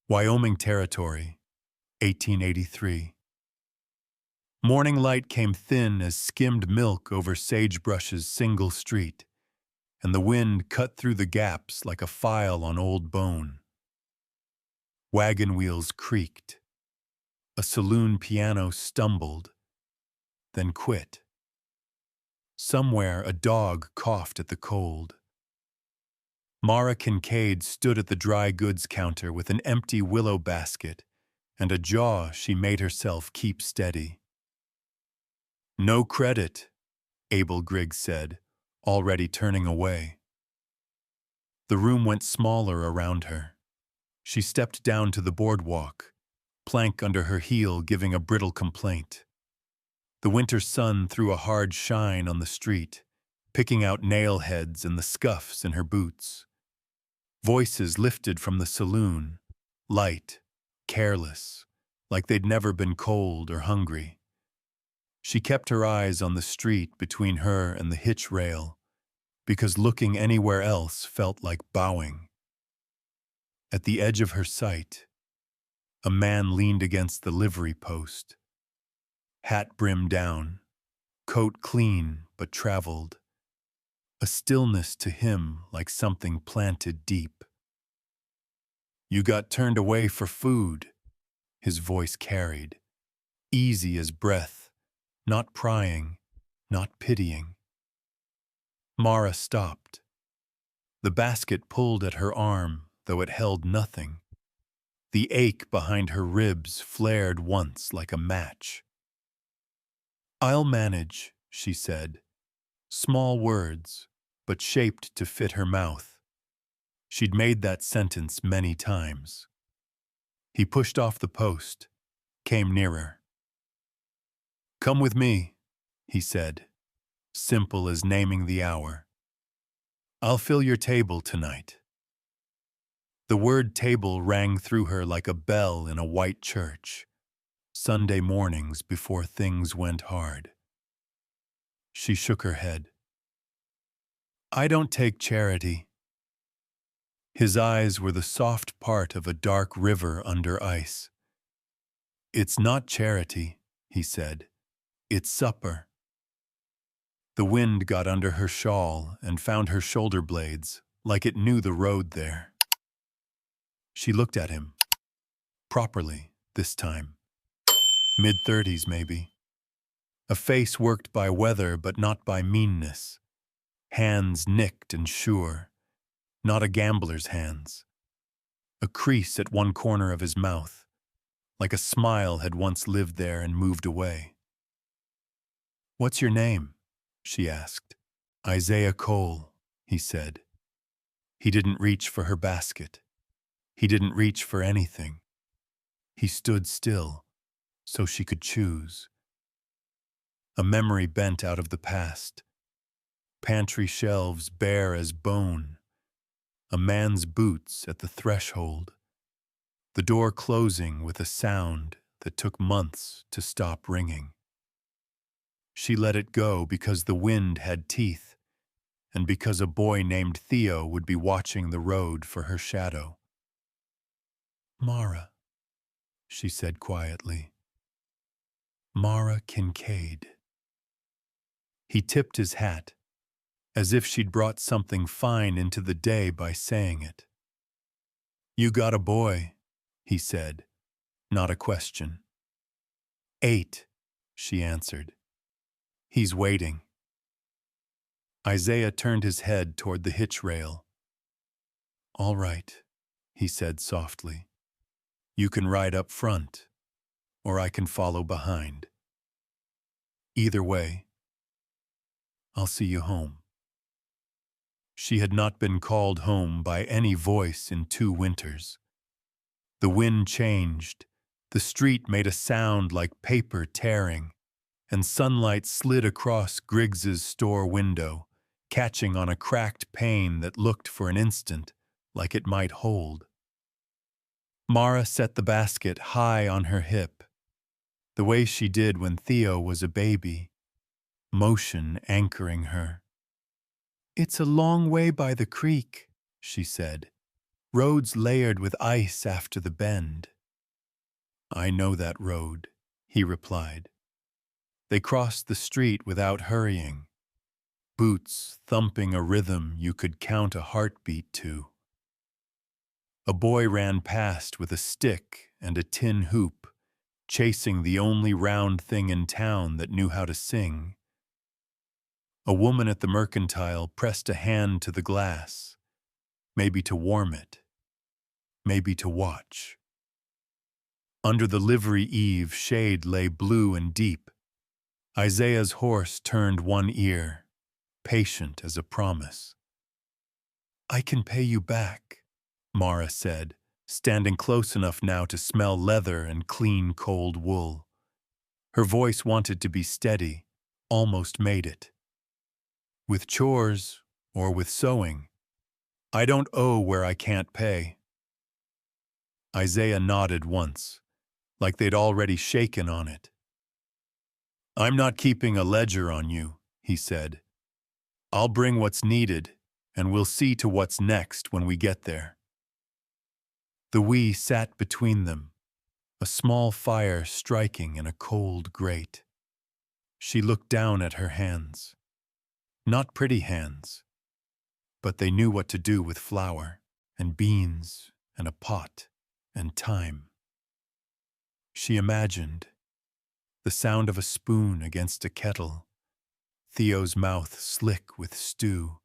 Wyoming Territory, 1883. Morning light came thin as skimmed milk over sagebrush's single street, and the wind cut through the gaps like a file on old bone. Wagon wheels creaked. A saloon piano stumbled, then quit. Somewhere a dog coughed at the cold. Mara Kincaid stood at the dry goods counter with an empty willow basket and a jaw she made herself keep steady. "No credit," Abel Griggs said, already turning away. The room went smaller around her. She stepped down to the boardwalk, plank under her heel giving a brittle complaint. The winter sun threw a hard shine on the street, picking out nail heads and the scuffs in her boots. Voices lifted from the saloon, light, careless, like they'd never been cold or hungry. She kept her eyes on the street between her and the hitch rail, because looking anywhere else felt like bowing. At the edge of her sight, a man leaned against the livery post, hat brim down, coat clean but traveled, a stillness to him like something planted deep. "You got turned away for food," his voice carried, easy as breath, not prying, not pitying. Mara stopped. The basket pulled at her arm, though it held nothing. The ache behind her ribs flared once like a match. "I'll manage," she said. Small words, but shaped to fit her mouth. She'd made that sentence many times. He pushed off the post, came nearer. "Come with me," he said, simple as naming the hour. "I'll fill your table tonight." The word table rang through her like a bell in a white church, Sunday mornings before things went hard. She shook her head. "I don't take charity." His eyes were the soft part of a dark river under ice. "It's not charity," he said. "It's supper." The wind got under her shawl and found her shoulder blades, like it knew the road there. She looked at him. Properly, this time. Mid-30s, maybe. A face worked by weather but not by meanness. Hands nicked and sure. Not a gambler's hands. A crease at one corner of his mouth, like a smile had once lived there and moved away. "What's your name?" she asked. "Isaiah Cole," he said. He didn't reach for her basket. He didn't reach for anything. He stood still, so she could choose. A memory bent out of the past. Pantry shelves bare as bone. A man's boots at the threshold. The door closing with a sound that took months to stop ringing. She let it go because the wind had teeth, and because a boy named Theo would be watching the road for her shadow. "Mara," she said quietly. "Mara Kincaid." He tipped his hat, as if she'd brought something fine into the day by saying it. "You got a boy," he said, not a question. "8," she answered. "He's waiting." Isaiah turned his head toward the hitch rail. "All right," he said softly. "You can ride up front, or I can follow behind. Either way, I'll see you home." She had not been called home by any voice in 2 winters. The wind changed, the street made a sound like paper tearing, and sunlight slid across Griggs's store window, catching on a cracked pane that looked for an instant like it might hold. Mara set the basket high on her hip, the way she did when Theo was a baby, motion anchoring her. "It's a long way by the creek," she said. Roads layered with ice after the bend. I know that road, he replied. They crossed the street without hurrying, boots thumping a rhythm you could count a heartbeat to. A boy ran past with a stick and a tin hoop, chasing the only round thing in town that knew how to sing. A woman at the mercantile pressed a hand to the glass, maybe to warm it, maybe to watch. Under the livery eave, shade lay blue and deep. Isaiah's horse turned one ear, patient as a promise. I can pay you back, Mara said, standing close enough now to smell leather and clean, cold wool. Her voice wanted to be steady, almost made it. With chores, or with sewing, I don't owe where I can't pay. Isaiah nodded once, like they'd already shaken on it. I'm not keeping a ledger on you, he said. I'll bring what's needed, and we'll see to what's next when we get there. The wee sat between them, a small fire striking in a cold grate. She looked down at her hands. Not pretty hands, but they knew what to do with flour and beans and a pot and time. She imagined the sound of a spoon against a kettle, Theo's mouth slick with stew,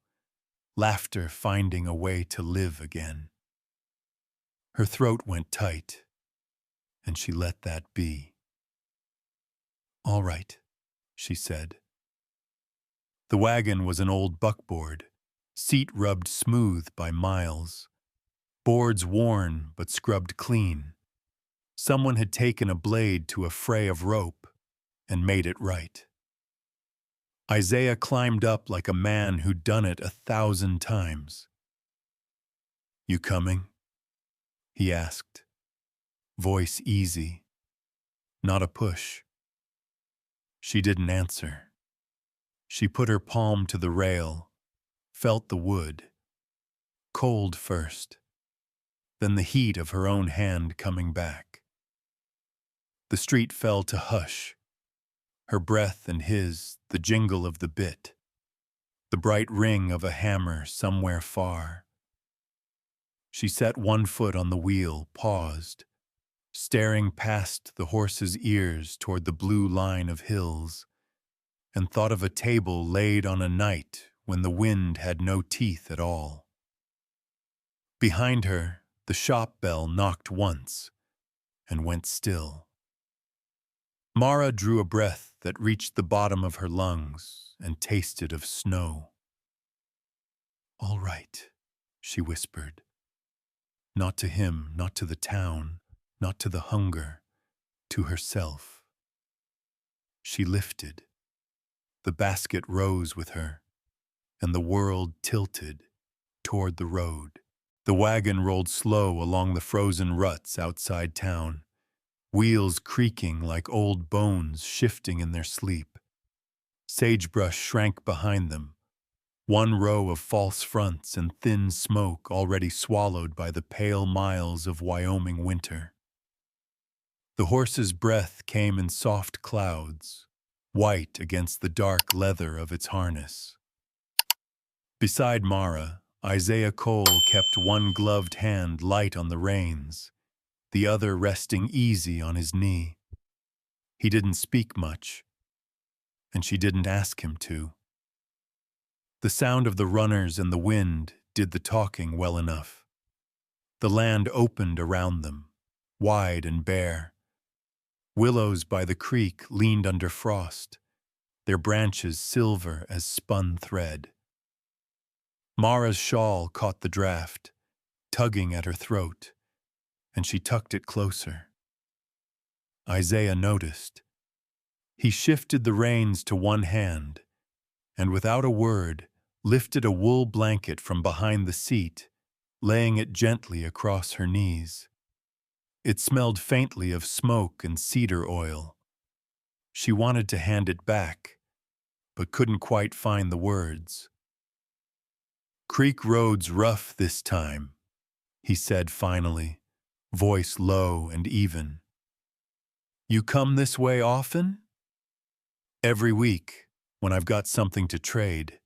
laughter finding a way to live again. Her throat went tight, and she let that be. All right, she said. The wagon was an old buckboard, seat rubbed smooth by miles, boards worn but scrubbed clean. Someone had taken a blade to a fray of rope and made it right. Isaiah climbed up like a man who'd done it 1,000 times. You coming? He asked, voice easy, not a push. She didn't answer. She put her palm to the rail, felt the wood, cold first, then the heat of her own hand coming back. The street fell to hush, her breath and his, the jingle of the bit, the bright ring of a hammer somewhere far. She set one foot on the wheel, paused, staring past the horse's ears toward the blue line of hills, and thought of a table laid on a night when the wind had no teeth at all. Behind her, the shop bell knocked once and went still. Mara drew a breath that reached the bottom of her lungs and tasted of snow. All right, she whispered. Not to him, not to the town, not to the hunger, to herself. She lifted. The basket rose with her, and the world tilted toward the road. The wagon rolled slow along the frozen ruts outside town, wheels creaking like old bones shifting in their sleep. Sagebrush shrank behind them, one row of false fronts and thin smoke already swallowed by the pale miles of Wyoming winter. The horse's breath came in soft clouds, white against the dark leather of its harness. Beside Mara, Isaiah Cole kept one gloved hand light on the reins, the other resting easy on his knee. He didn't speak much, and she didn't ask him to. The sound of the runners and the wind did the talking well enough. The land opened around them, wide and bare. Willows by the creek leaned under frost, their branches silver as spun thread. Mara's shawl caught the draft, tugging at her throat, and she tucked it closer. Isaiah noticed. He shifted the reins to one hand, and without a word, lifted a wool blanket from behind the seat, laying it gently across her knees. It smelled faintly of smoke and cedar oil. She wanted to hand it back, but couldn't quite find the words. Creek roads rough this time, he said finally, voice low and even. You come this way often? Every week, when I've got something to trade.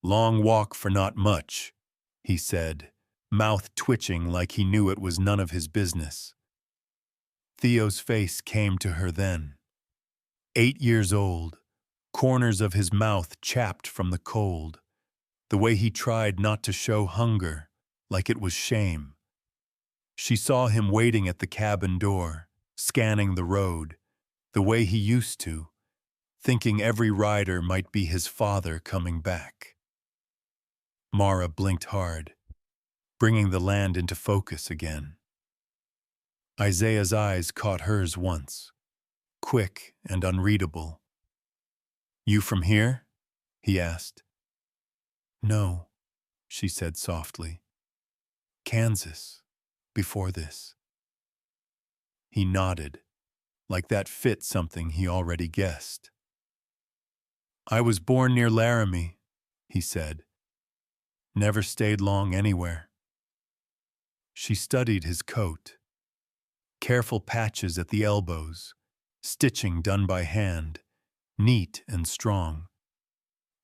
Long walk for not much, he said, mouth twitching like he knew it was none of his business. Theo's face came to her then. 8 years old, corners of his mouth chapped from the cold, the way he tried not to show hunger, like it was shame. She saw him waiting at the cabin door, scanning the road, the way he used to, thinking every rider might be his father coming back. Mara blinked hard, bringing the land into focus again. Isaiah's eyes caught hers once, quick and unreadable. You from here? He asked. No, she said softly. Kansas, before this. He nodded, like that fit something he already guessed. I was born near Laramie, he said. Never stayed long anywhere. She studied his coat. Careful patches at the elbows, stitching done by hand, neat and strong.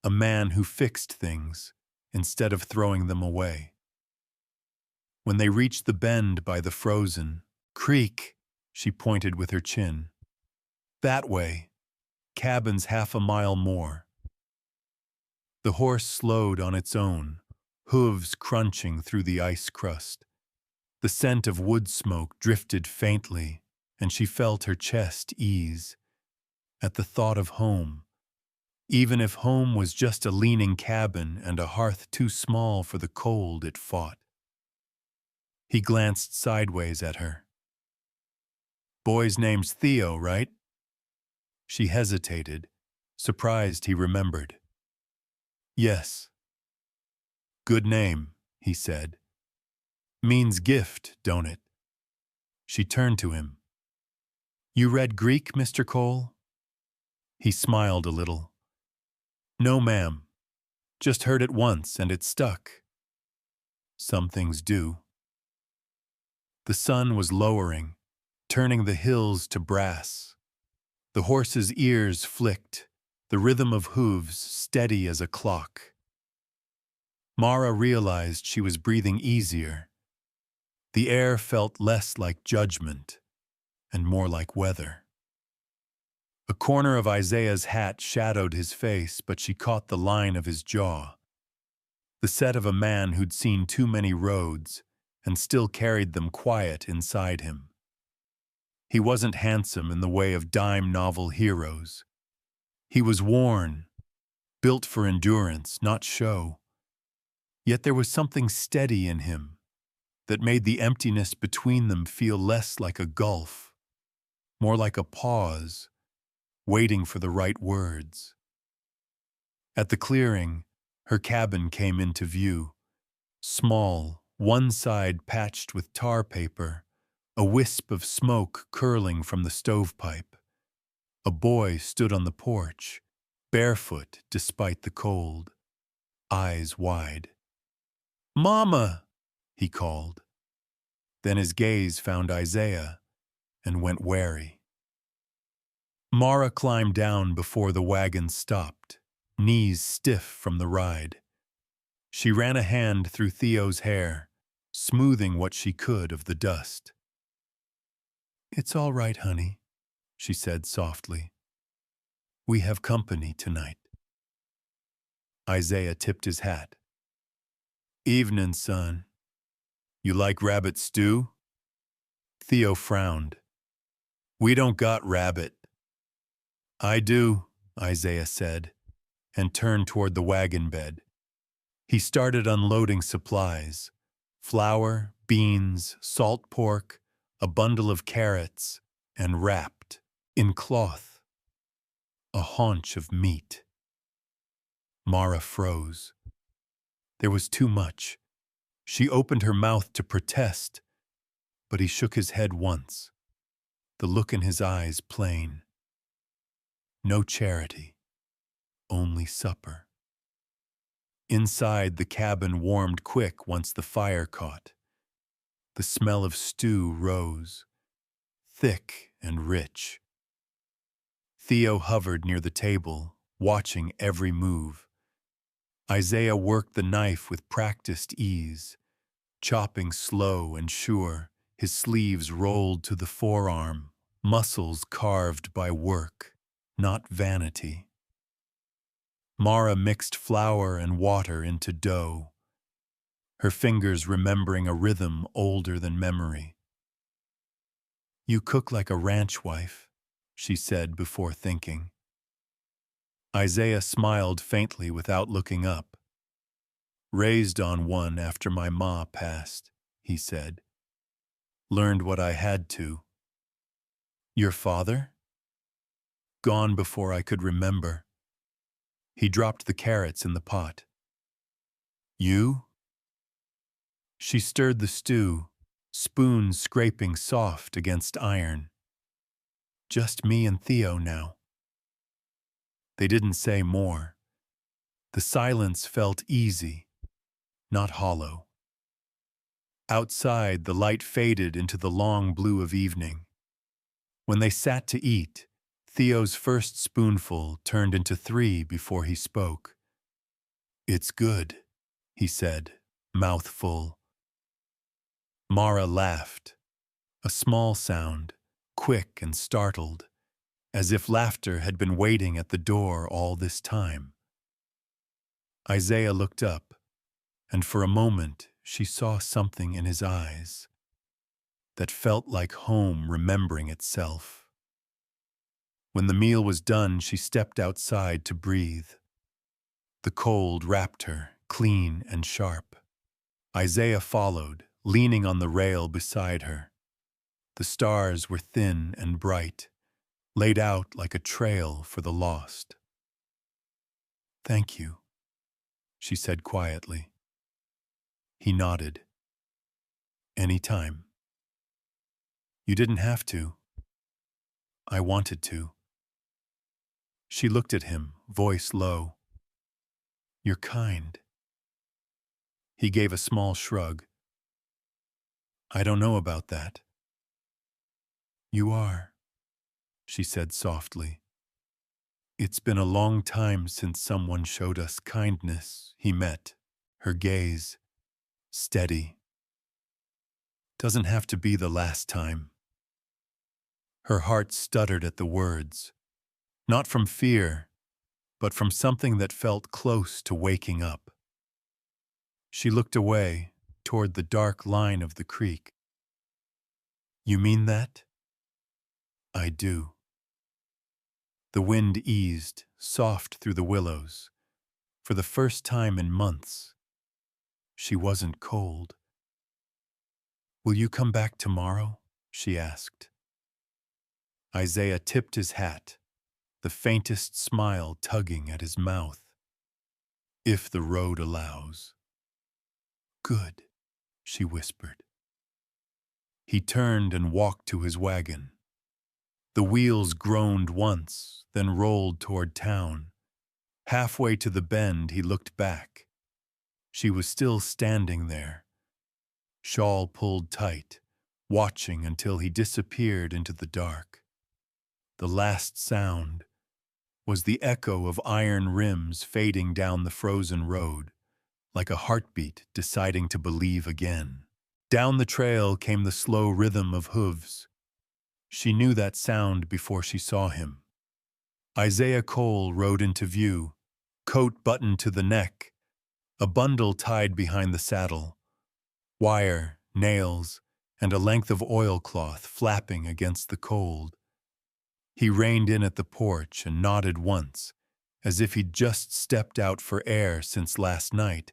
A man who fixed things instead of throwing them away. When they reached the bend by the frozen creek, she pointed with her chin. That way, cabin's half a mile more. The horse slowed on its own, hooves crunching through the ice crust. The scent of wood smoke drifted faintly, and she felt her chest ease at the thought of home, even if home was just a leaning cabin and a hearth too small for the cold it fought. He glanced sideways at her. Boy's name's Theo, right? She hesitated, surprised he remembered. Yes. Good name, he said. Means gift, don't it? She turned to him. You read Greek, Mr. Cole? He smiled a little. No, ma'am. Just heard it once and it stuck. Some things do. The sun was lowering, turning the hills to brass. The horse's ears flicked, the rhythm of hooves steady as a clock. Mara realized she was breathing easier. The air felt less like judgment and more like weather. A corner of Isaiah's hat shadowed his face, but she caught the line of his jaw. The set of a man who'd seen too many roads and still carried them quiet inside him. He wasn't handsome in the way of dime novel heroes. He was worn, built for endurance, not show. Yet there was something steady in him that made the emptiness between them feel less like a gulf, more like a pause, waiting for the right words. At the clearing, her cabin came into view. Small, one side patched with tar paper, a wisp of smoke curling from the stovepipe. A boy stood on the porch, barefoot despite the cold, eyes wide. Mama, he called. Then his gaze found Isaiah and went wary. Mara climbed down before the wagon stopped, knees stiff from the ride. She ran a hand through Theo's hair, smoothing what she could of the dust. It's all right, honey, she said softly. We have company tonight. Isaiah tipped his hat. Evening, son. You like rabbit stew? Theo frowned. We don't got rabbit. I do, Isaiah said, and turned toward the wagon bed. He started unloading supplies: flour, beans, salt pork, a bundle of carrots, and wrapped, in cloth, a haunch of meat. Mara froze. There was too much. She opened her mouth to protest, but he shook his head once, the look in his eyes plain. No charity, only supper. Inside, the cabin warmed quick once the fire caught. The smell of stew rose, thick and rich. Theo hovered near the table, watching every move. Isaiah worked the knife with practiced ease, chopping slow and sure, his sleeves rolled to the forearm, muscles carved by work, not vanity. Mara mixed flour and water into dough, her fingers remembering a rhythm older than memory. "You cook like a ranch wife," she said before thinking. Isaiah smiled faintly without looking up. "Raised on one after my ma passed," he said. "Learned what I had to." "Your father?" "Gone before I could remember." He dropped the carrots in the pot. "You?" She stirred the stew, spoon scraping soft against iron. "Just me and Theo now." They didn't say more. The silence felt easy, not hollow. Outside, the light faded into the long blue of evening. When they sat to eat, Theo's first spoonful turned into 3 before he spoke. "It's good," he said, mouth full. Mara laughed, a small sound, quick and startled, as if laughter had been waiting at the door all this time. Isaiah looked up, and for a moment she saw something in his eyes that felt like home remembering itself. When the meal was done, she stepped outside to breathe. The cold wrapped her, clean and sharp. Isaiah followed, leaning on the rail beside her. The stars were thin and bright, laid out like a trail for the lost. "Thank you," she said quietly. He nodded. "Any time." "You didn't have to." "I wanted to." She looked at him, voice low. "You're kind." He gave a small shrug. "I don't know about that." "You are," she said softly. "It's been a long time since someone showed us kindness." He met her gaze, steady. "Doesn't have to be the last time." Her heart stuttered at the words, not from fear, but from something that felt close to waking up. She looked away, toward the dark line of the creek. "You mean that?" "I do." The wind eased, soft through the willows. For the first time in months, she wasn't cold. "Will you come back tomorrow?" she asked. Isaiah tipped his hat, the faintest smile tugging at his mouth. "If the road allows." "Good," she whispered. He turned and walked to his wagon. The wheels groaned once, then rolled toward town. Halfway to the bend, he looked back. She was still standing there, shawl pulled tight, watching until he disappeared into the dark. The last sound was the echo of iron rims fading down the frozen road, like a heartbeat deciding to believe again. Down the trail came the slow rhythm of hooves. She knew that sound before she saw him. Isaiah Cole rode into view, coat buttoned to the neck, a bundle tied behind the saddle, wire, nails, and a length of oilcloth flapping against the cold. He reined in at the porch and nodded once, as if he'd just stepped out for air since last night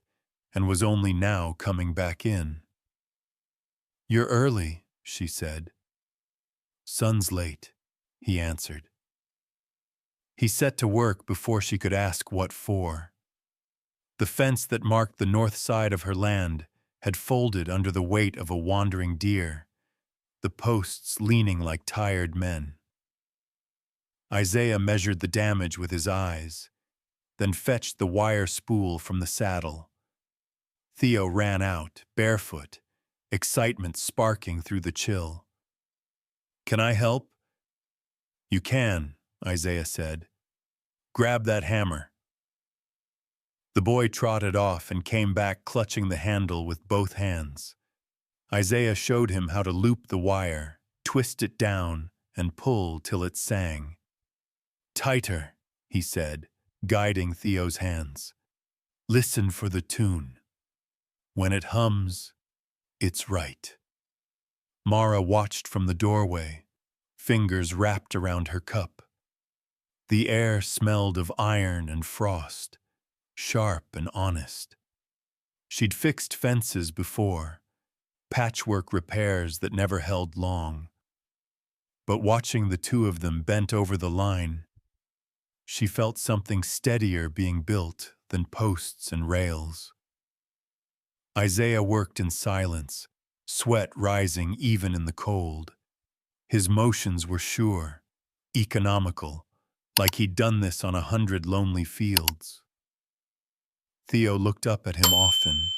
and was only now coming back in. "You're early," she said. "Sun's late," he answered. He set to work before she could ask what for. The fence that marked the north side of her land had folded under the weight of a wandering deer, the posts leaning like tired men. Isaiah measured the damage with his eyes, then fetched the wire spool from the saddle. Theo ran out, barefoot, excitement sparking through the chill. "Can I help?" "You can," Isaiah said. "Grab that hammer." The boy trotted off and came back clutching the handle with both hands. Isaiah showed him how to loop the wire, twist it down, and pull till it sang. "Tighter," he said, guiding Theo's hands. "Listen for the tune. When it hums, it's right." Mara watched from the doorway, fingers wrapped around her cup. The air smelled of iron and frost, sharp and honest. She'd fixed fences before, patchwork repairs that never held long. But watching the two of them bent over the line, she felt something steadier being built than posts and rails. Isaiah worked in silence, sweat rising even in the cold. His motions were sure, economical, like he'd done this on 100 lonely fields. Theo looked up at him often,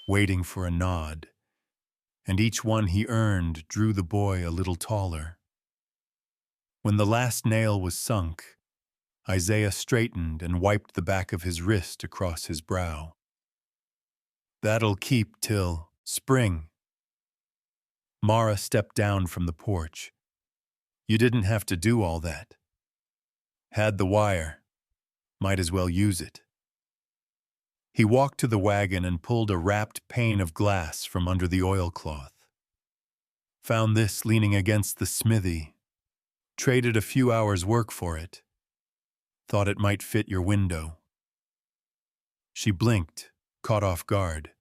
waiting for a nod, and each one he earned drew the boy a little taller. When the last nail was sunk, Isaiah straightened and wiped the back of his wrist across his brow. "That'll keep till spring." Mara stepped down from the porch. "You didn't have to do all that. Had the wire. Might as well use it." He walked to the wagon and pulled a wrapped pane of glass from under the oilcloth. "Found this leaning against the smithy. Traded a few hours' work for it. Thought it might fit your window." She blinked, caught off guard.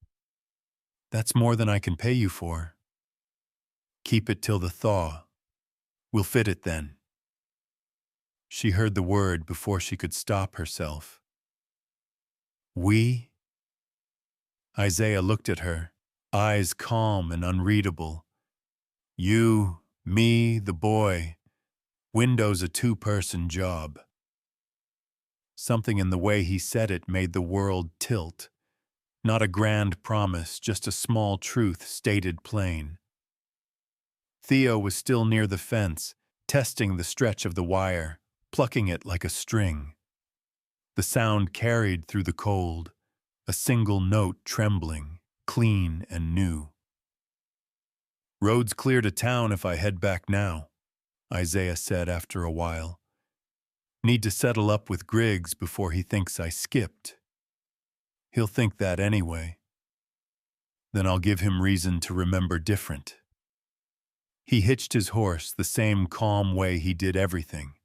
"That's more than I can pay you for." "Keep it till the thaw. We'll fit it then." She heard the word before she could stop herself. "We?" Isaiah looked at her, eyes calm and unreadable. "You, me, the boy. Window's a two-person job." Something in the way he said it made the world tilt. Not a grand promise, just a small truth stated plain. Theo was still near the fence, testing the stretch of the wire, plucking it like a string. The sound carried through the cold, a single note trembling, clean and new. "Road's clear to town if I head back now," Isaiah said after a while. "Need to settle up with Griggs before he thinks I skipped. He'll think that anyway. Then I'll give him reason to remember different." He hitched his horse the same calm way he did everything.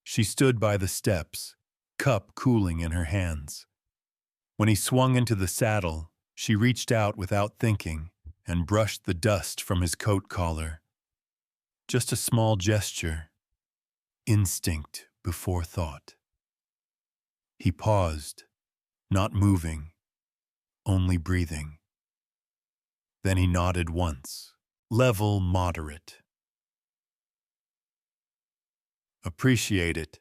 She stood by the steps, cup cooling in her hands. When he swung into the saddle, she reached out without thinking and brushed the dust from his coat collar. Just a small gesture, instinct before thought. He paused, not moving, only breathing. Then he nodded once, level moderate. "Appreciate it."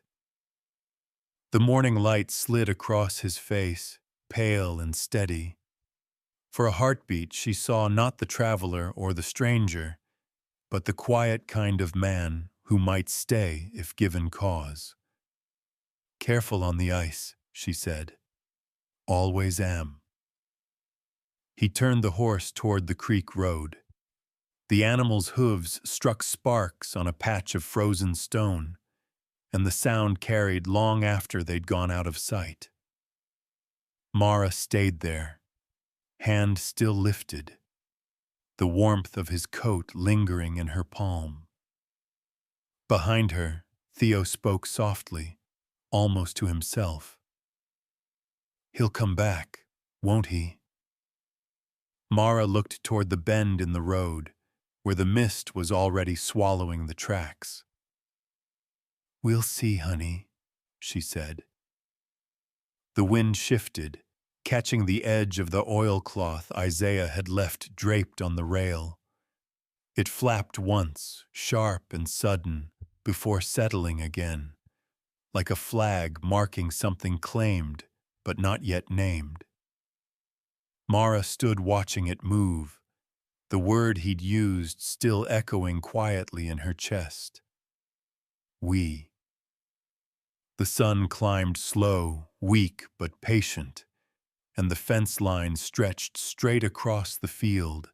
The morning light slid across his face, pale and steady. For a heartbeat, she saw not the traveler or the stranger, but the quiet kind of man who might stay if given cause. "Careful on the ice," she said. "Always am." He turned the horse toward the creek road. The animal's hooves struck sparks on a patch of frozen stone, and the sound carried long after they'd gone out of sight. Mara stayed there, hand still lifted, the warmth of his coat lingering in her palm. Behind her, Theo spoke softly, almost to himself. "He'll come back, won't he?" Mara looked toward the bend in the road, where the mist was already swallowing the tracks. "We'll see, honey," she said. The wind shifted, catching the edge of the oilcloth Isaiah had left draped on the rail. It flapped once, sharp and sudden, before settling again, like a flag marking something claimed but not yet named. Mara stood watching it move, the word he'd used still echoing quietly in her chest. We. The sun climbed slow, weak but patient, and the fence line stretched straight across the field,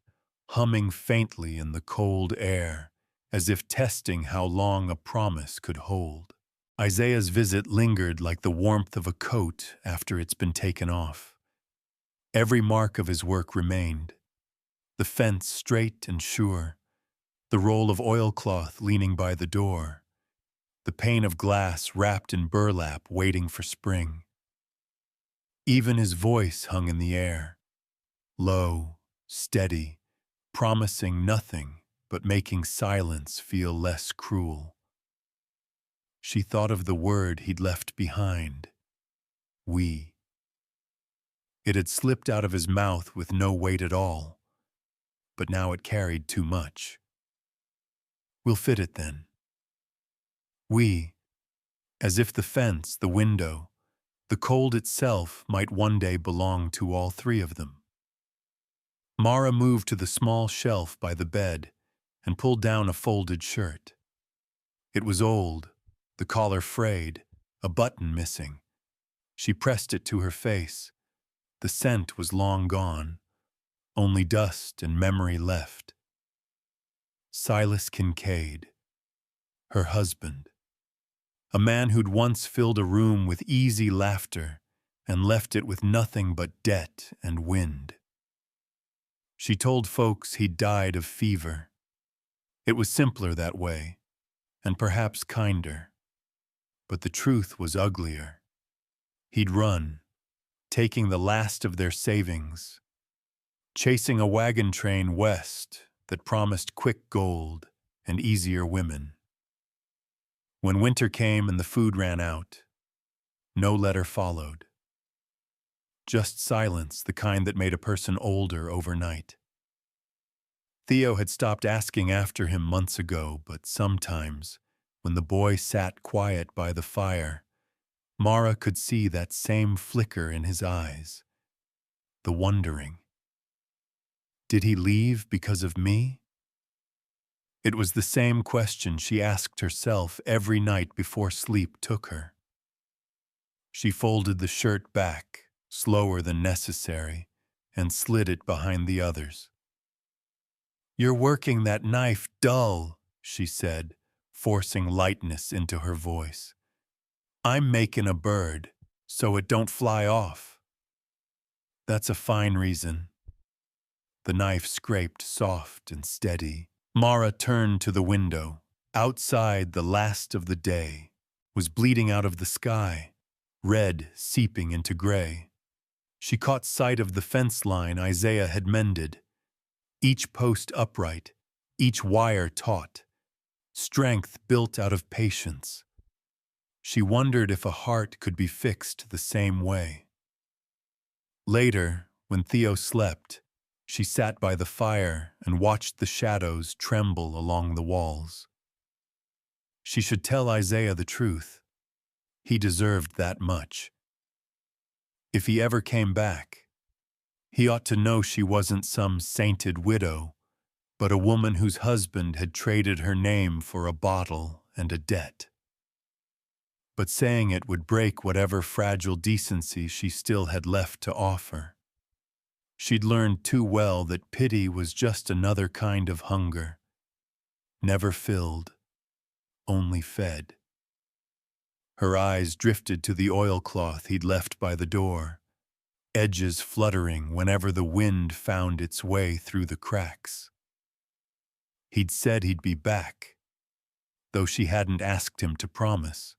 humming faintly in the cold air, as if testing how long a promise could hold. Isaiah's visit lingered like the warmth of a coat after it's been taken off. Every mark of his work remained, the fence straight and sure, the roll of oilcloth leaning by the door, the pane of glass wrapped in burlap waiting for spring. Even his voice hung in the air, low, steady, promising nothing but making silence feel less cruel. She thought of the word he'd left behind, we. It had slipped out of his mouth with no weight at all, but now it carried too much. We'll fit it then. We, as if the fence, the window, the cold itself might one day belong to all three of them. Mara moved to the small shelf by the bed and pulled down a folded shirt. It was old, the collar frayed, a button missing. She pressed it to her face. The scent was long gone, only dust and memory left. Silas Kincaid, her husband, a man who'd once filled a room with easy laughter and left it with nothing but debt and wind. She told folks he'd died of fever. It was simpler that way, and perhaps kinder. But the truth was uglier. He'd run, taking the last of their savings, chasing a wagon train west that promised quick gold and easier women. When winter came and the food ran out, no letter followed. Just silence, the kind that made a person older overnight. Theo had stopped asking after him months ago, but sometimes, when the boy sat quiet by the fire, Mara could see that same flicker in his eyes, the wondering. Did he leave because of me? It was the same question she asked herself every night before sleep took her. She folded the shirt back, slower than necessary, and slid it behind the others. "You're working that knife dull," she said, forcing lightness into her voice. "I'm making a bird, so it don't fly off." "That's a fine reason." The knife scraped soft and steady. Mara turned to the window. Outside, the last of the day was bleeding out of the sky, red seeping into gray. She caught sight of the fence line Isaiah had mended, each post upright, each wire taut, strength built out of patience. She wondered if a heart could be fixed the same way. Later, when Theo slept, she sat by the fire and watched the shadows tremble along the walls. She should tell Isaiah the truth. He deserved that much. If he ever came back, he ought to know she wasn't some sainted widow, but a woman whose husband had traded her name for a bottle and a debt. But saying it would break whatever fragile decency she still had left to offer. She'd learned too well that pity was just another kind of hunger, never filled, only fed. Her eyes drifted to the oilcloth he'd left by the door, edges fluttering whenever the wind found its way through the cracks. He'd said he'd be back, though she hadn't asked him to promise.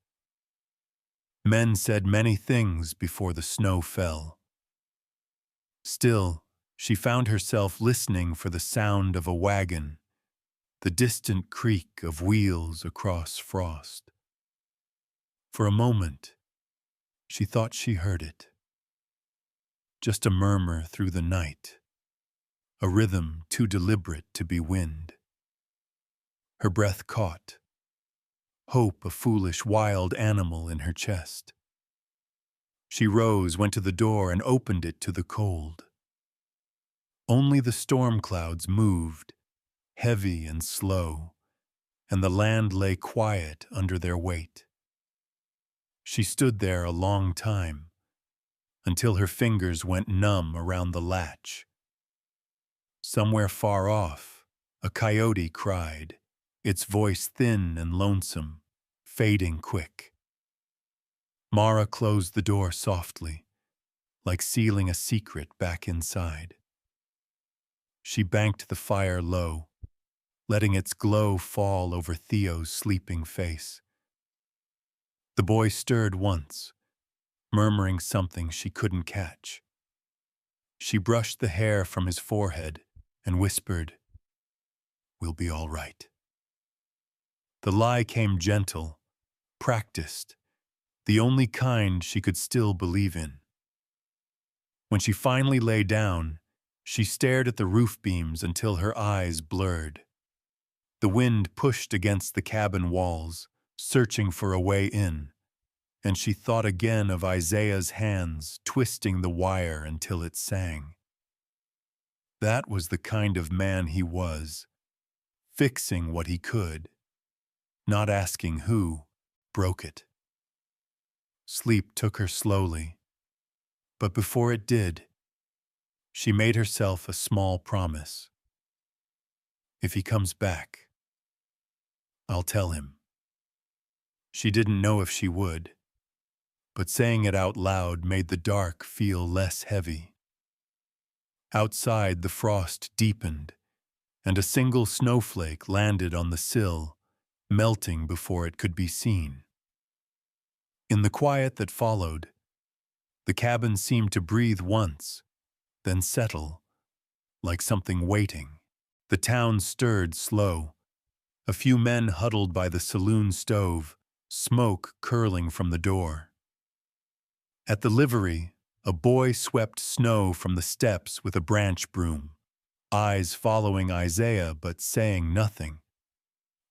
Men said many things before the snow fell. Still, she found herself listening for the sound of a wagon, the distant creak of wheels across frost. For a moment, she thought she heard it. Just a murmur through the night, a rhythm too deliberate to be wind. Her breath caught, hope a foolish wild animal in her chest. She rose, went to the door, and opened it to the cold. Only the storm clouds moved, heavy and slow, and the land lay quiet under their weight. She stood there a long time, until her fingers went numb around the latch. Somewhere far off, a coyote cried, its voice thin and lonesome, fading quick. Mara closed the door softly, like sealing a secret back inside. She banked the fire low, letting its glow fall over Theo's sleeping face. The boy stirred once, murmuring something she couldn't catch. She brushed the hair from his forehead and whispered, "We'll be all right." The lie came gentle, practiced, the only kind she could still believe in. When she finally lay down, she stared at the roof beams until her eyes blurred. The wind pushed against the cabin walls, searching for a way in, and she thought again of Isaiah's hands twisting the wire until it sang. That was the kind of man he was, fixing what he could, not asking who broke it. Sleep took her slowly, but before it did, she made herself a small promise. If he comes back, I'll tell him. She didn't know if she would, but saying it out loud made the dark feel less heavy. Outside, the frost deepened, and a single snowflake landed on the sill, melting before it could be seen. In the quiet that followed, the cabin seemed to breathe once, then settle, like something waiting. The town stirred slow. A few men huddled by the saloon stove, smoke curling from the door. At the livery, a boy swept snow from the steps with a branch broom, eyes following Isaiah but saying nothing.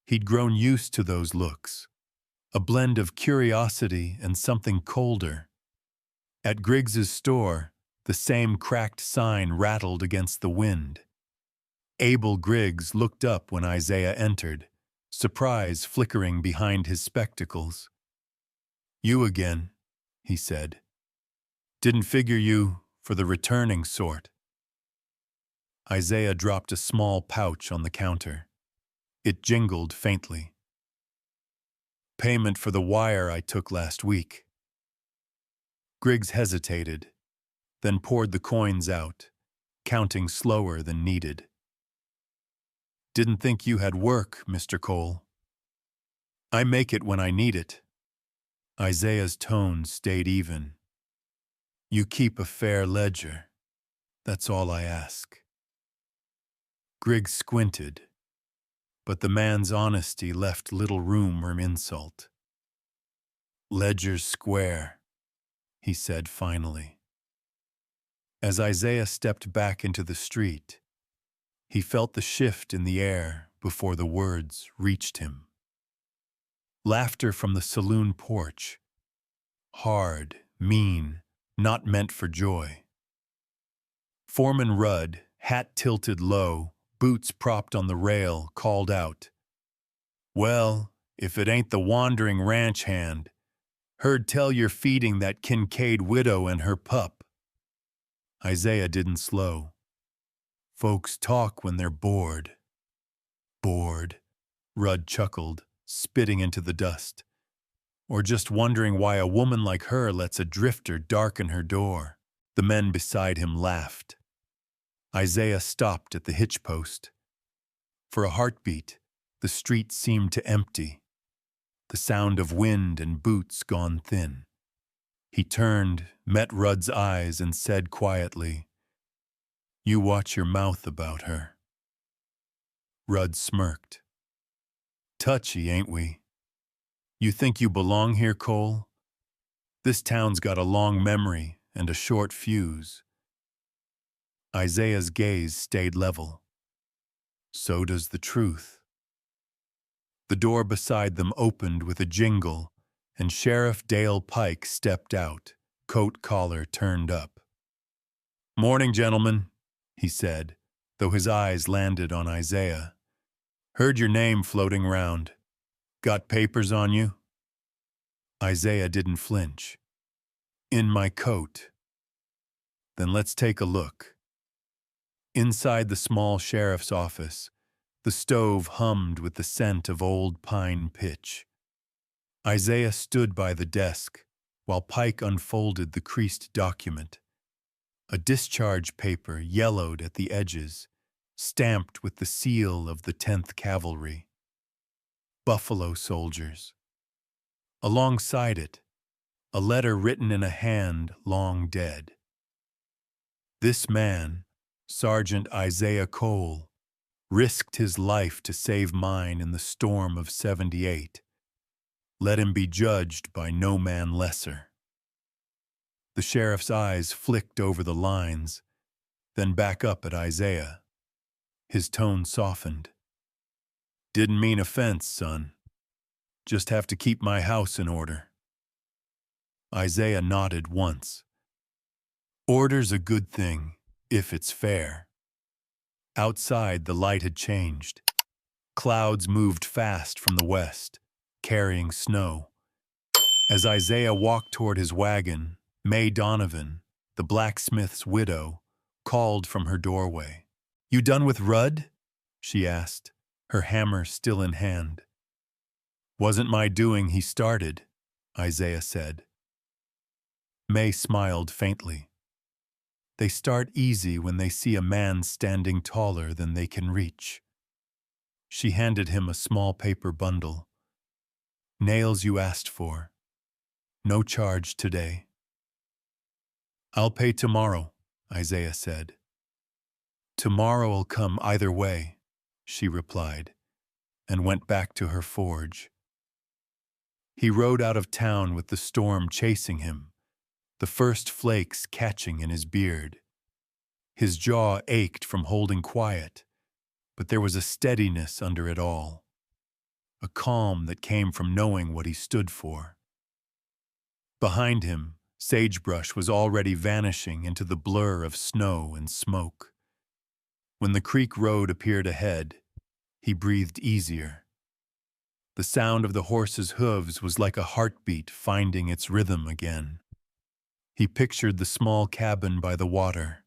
He'd grown used to those looks, a blend of curiosity and something colder. At Griggs's store, the same cracked sign rattled against the wind. Abel Griggs looked up when Isaiah entered, surprise flickering behind his spectacles. "You again," he said. "Didn't figure you for the returning sort." Isaiah dropped a small pouch on the counter. It jingled faintly. "Payment for the wire I took last week." Griggs hesitated, then poured the coins out, counting slower than needed. "Didn't think you had work, Mr. Cole." "I make it when I need it." Isaiah's tone stayed even. "You keep a fair ledger. That's all I ask." Griggs squinted, but the man's honesty left little room for insult. "Ledger's square," he said finally. As Isaiah stepped back into the street, he felt the shift in the air before the words reached him. Laughter from the saloon porch, hard, mean, not meant for joy. Foreman Rudd, hat tilted low, boots propped on the rail, called out, "Well, if it ain't the wandering ranch hand, heard tell you're feeding that Kincaid widow and her pup." Isaiah didn't slow. "Folks talk when they're bored." "Bored," Rudd chuckled, spitting into the dust. "Or just wondering why a woman like her lets a drifter darken her door." The men beside him laughed. Isaiah stopped at the hitch post. For a heartbeat, the street seemed to empty, the sound of wind and boots gone thin. He turned, met Rudd's eyes, and said quietly, "You watch your mouth about her." Rudd smirked. "Touchy, ain't we? You think you belong here, Cole? This town's got a long memory and a short fuse." Isaiah's gaze stayed level. "So does the truth." The door beside them opened with a jingle, and Sheriff Dale Pike stepped out, coat collar turned up. "Morning, gentlemen." he said, though his eyes landed on Isaiah. Heard your name floating round. Got papers on you? Isaiah didn't flinch. In my coat. Then let's take a look. Inside the small sheriff's office, the stove hummed with the scent of old pine pitch. Isaiah stood by the desk while Pike unfolded the creased document. A discharge paper yellowed at the edges, stamped with the seal of the 10th Cavalry. Buffalo soldiers. Alongside it, a letter written in a hand long dead. This man, Sergeant Isaiah Cole, risked his life to save mine in the storm of '78. Let him be judged by no man lesser. The sheriff's eyes flicked over the lines, then back up at Isaiah. His tone softened. Didn't mean offense, son. Just have to keep my house in order. Isaiah nodded once. Order's a good thing, if it's fair. Outside, the light had changed. Clouds moved fast from the west, carrying snow. As Isaiah walked toward his wagon, May Donovan, the blacksmith's widow, called from her doorway. You done with Rudd? She asked, her hammer still in hand. Wasn't my doing he started, Isaiah said. May smiled faintly. They start easy when they see a man standing taller than they can reach. She handed him a small paper bundle. Nails you asked for. No charge today. I'll pay tomorrow, Isaiah said. Tomorrow'll come either way, she replied, and went back to her forge. He rode out of town with the storm chasing him, the first flakes catching in his beard. His jaw ached from holding quiet, but there was a steadiness under it all, a calm that came from knowing what he stood for. Behind him, sagebrush was already vanishing into the blur of snow and smoke. When the creek road appeared ahead, he breathed easier. The sound of the horse's hooves was like a heartbeat finding its rhythm again. He pictured the small cabin by the water,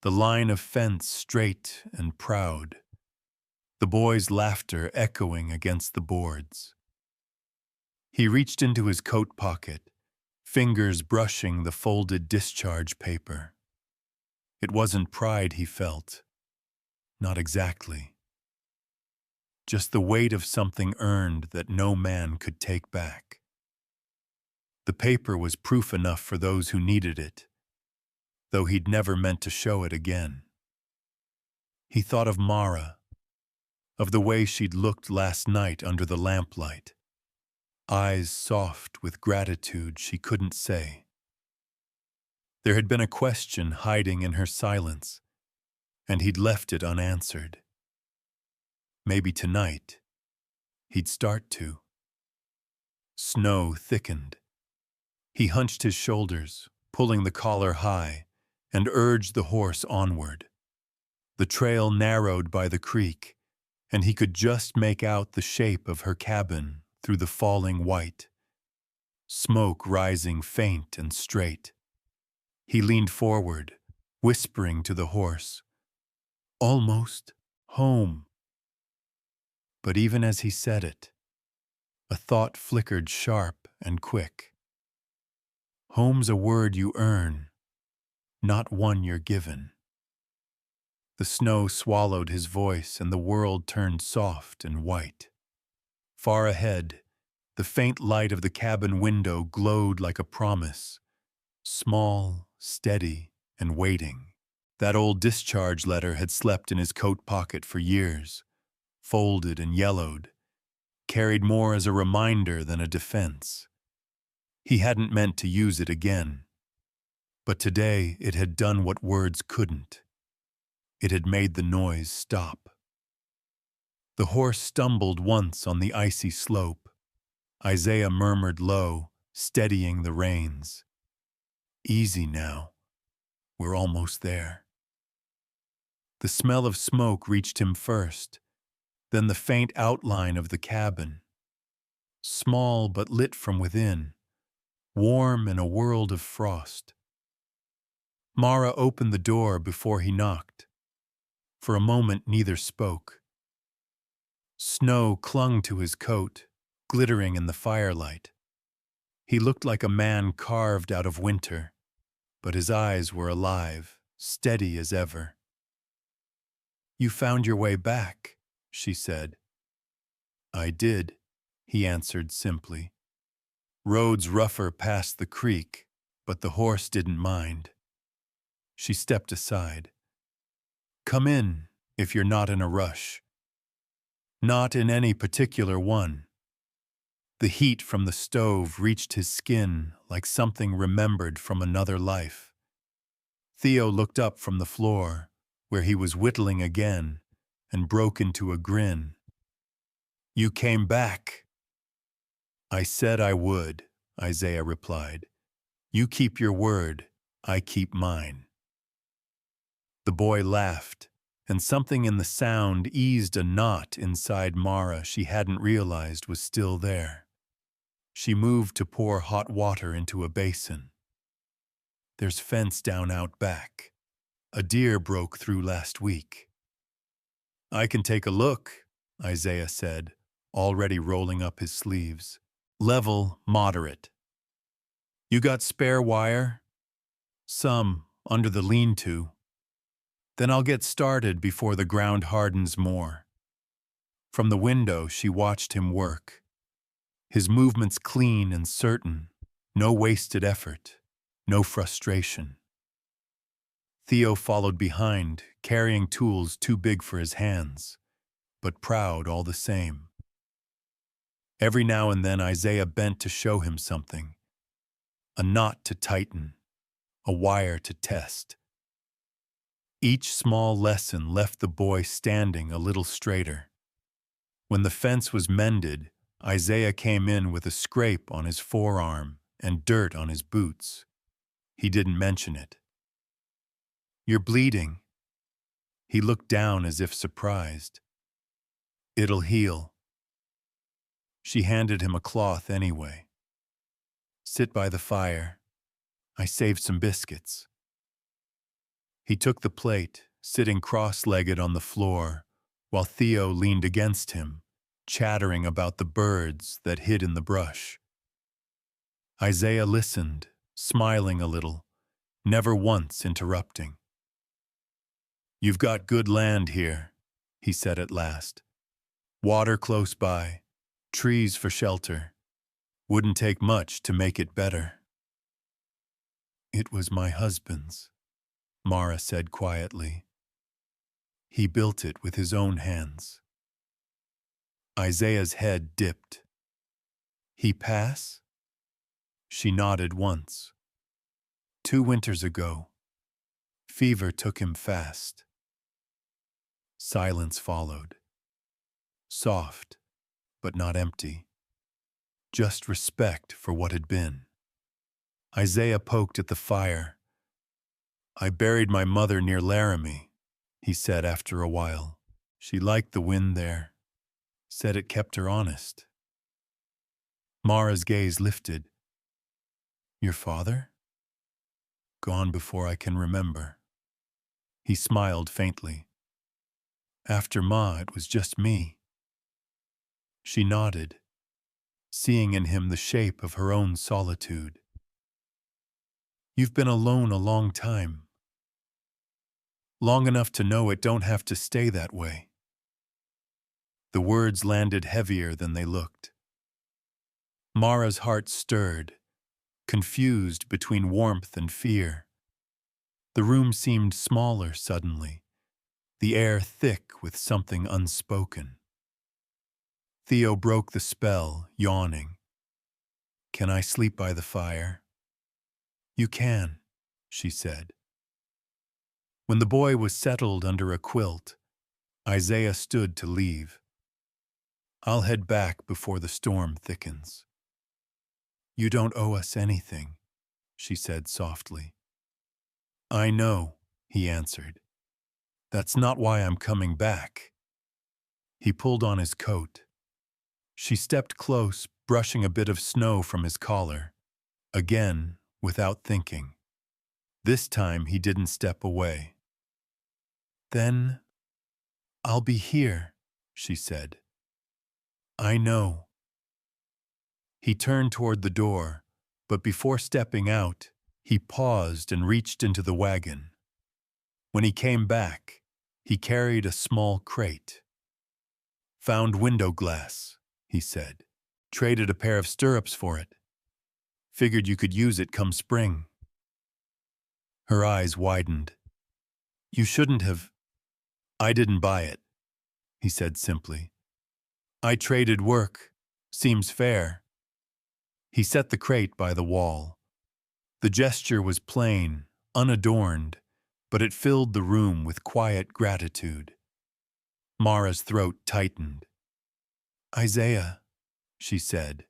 the line of fence straight and proud, the boys' laughter echoing against the boards. He reached into his coat pocket, fingers brushing the folded discharge paper. It wasn't pride he felt. Not exactly. Just the weight of something earned that no man could take back. The paper was proof enough for those who needed it, though he'd never meant to show it again. He thought of Mara, of the way she'd looked last night under the lamplight, eyes soft with gratitude she couldn't say. There had been a question hiding in her silence, and he'd left it unanswered. Maybe tonight, he'd start to. Snow thickened. He hunched his shoulders, pulling the collar high, and urged the horse onward. The trail narrowed by the creek, and he could just make out the shape of her cabin through the falling white. Smoke rising faint and straight. He leaned forward, whispering to the horse, "Almost home." But even as he said it, a thought flickered sharp and quick. Home's a word you earn, not one you're given. The snow swallowed his voice and the world turned soft and white. Far ahead, the faint light of the cabin window glowed like a promise, small, steady, and waiting. That old discharge letter had slept in his coat pocket for years, folded and yellowed, carried more as a reminder than a defense. He hadn't meant to use it again, but today it had done what words couldn't. It had made the noise stop. The horse stumbled once on the icy slope. Isaiah murmured low, steadying the reins. Easy now. We're almost there. The smell of smoke reached him first, then the faint outline of the cabin. Small but lit from within, warm in a world of frost. Mara opened the door before he knocked. For a moment neither spoke. Snow clung to his coat, glittering in the firelight. He looked like a man carved out of winter, but his eyes were alive, steady as ever. "You found your way back," she said. "I did," he answered simply. "Roads rougher past the creek, but the horse didn't mind." She stepped aside. "Come in, if you're not in a rush." "Not in any particular one." The heat from the stove reached his skin like something remembered from another life. Theo looked up from the floor, where he was whittling again, and broke into a grin. "You came back." "I said I would," Isaiah replied. "You keep your word, I keep mine." The boy laughed, and something in the sound eased a knot inside Mara she hadn't realized was still there. She moved to pour hot water into a basin. "There's fence down out back. A deer broke through last week." "I can take a look," Isaiah said, already rolling up his sleeves. "Level, moderate." "You got spare wire?" "Some, under the lean-to." "Then I'll get started before the ground hardens more." From the window she watched him work. His movements clean and certain, no wasted effort, no frustration. Theo followed behind, carrying tools too big for his hands, but proud all the same. Every now and then Isaiah bent to show him something. A knot to tighten, a wire to test. Each small lesson left the boy standing a little straighter. When the fence was mended, Isaiah came in with a scrape on his forearm and dirt on his boots. He didn't mention it. "You're bleeding." He looked down as if surprised. "It'll heal." She handed him a cloth anyway. "Sit by the fire. I saved some biscuits." He took the plate, sitting cross-legged on the floor, while Theo leaned against him, chattering about the birds that hid in the brush. Isaiah listened, smiling a little, never once interrupting. "You've got good land here," he said at last. "Water close by, trees for shelter. Wouldn't take much to make it better." "It was my husband's," Mara said quietly. "He built it with his own hands." Isaiah's head dipped. "He pass?" She nodded once. "2 winters ago. Fever took him fast." Silence followed. Soft, but not empty. Just respect for what had been. Isaiah poked at the fire. "I buried my mother near Laramie," he said after a while. "She liked the wind there. Said it kept her honest." Mara's gaze lifted. "Your father?" "Gone before I can remember." He smiled faintly. "After Ma, it was just me." She nodded, seeing in him the shape of her own solitude. "You've been alone a long time. Long enough to know it don't have to stay that way." The words landed heavier than they looked. Mara's heart stirred, confused between warmth and fear. The room seemed smaller suddenly, the air thick with something unspoken. Theo broke the spell, yawning. "Can I sleep by the fire?" "You can," she said. When the boy was settled under a quilt, Isaiah stood to leave. "I'll head back before the storm thickens." "You don't owe us anything," she said softly. "I know," he answered. That's not why I'm coming back. He pulled on his coat. She stepped close, brushing a bit of snow from his collar. Again, without thinking. This time he didn't step away. Then, I'll be here, she said. I know. He turned toward the door, but before stepping out, he paused and reached into the wagon. When he came back, he carried a small crate. Found window glass, he said. Traded a pair of stirrups for it. Figured you could use it come spring. Her eyes widened. You shouldn't have. I didn't buy it, he said simply. I traded work. Seems fair. He set the crate by the wall. The gesture was plain, unadorned, but it filled the room with quiet gratitude. Mara's throat tightened. Isaiah, she said,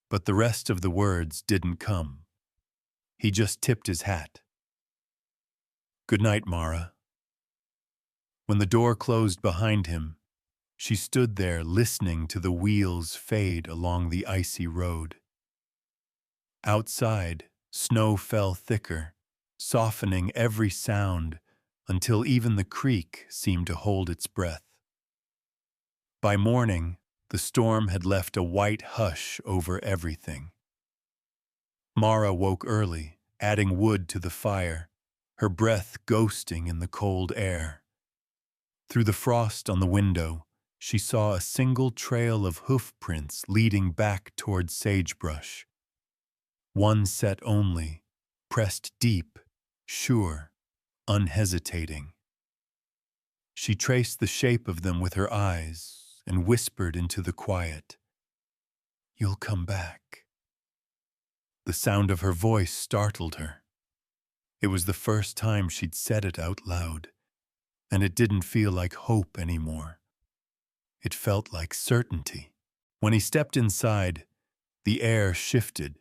but the rest of the words didn't come. He just tipped his hat. Good night, Mara. When the door closed behind him, she stood there listening to the wheels fade along the icy road. Outside, snow fell thicker, softening every sound until even the creek seemed to hold its breath. By morning, the storm had left a white hush over everything. Mara woke early, adding wood to the fire, her breath ghosting in the cold air. Through the frost on the window, she saw a single trail of hoof prints leading back toward sagebrush. One set only, pressed deep, sure, unhesitating. She traced the shape of them with her eyes and whispered into the quiet, "You'll come back." The sound of her voice startled her. It was the first time she'd said it out loud, and it didn't feel like hope anymore. It felt like certainty. When he stepped inside, the air shifted.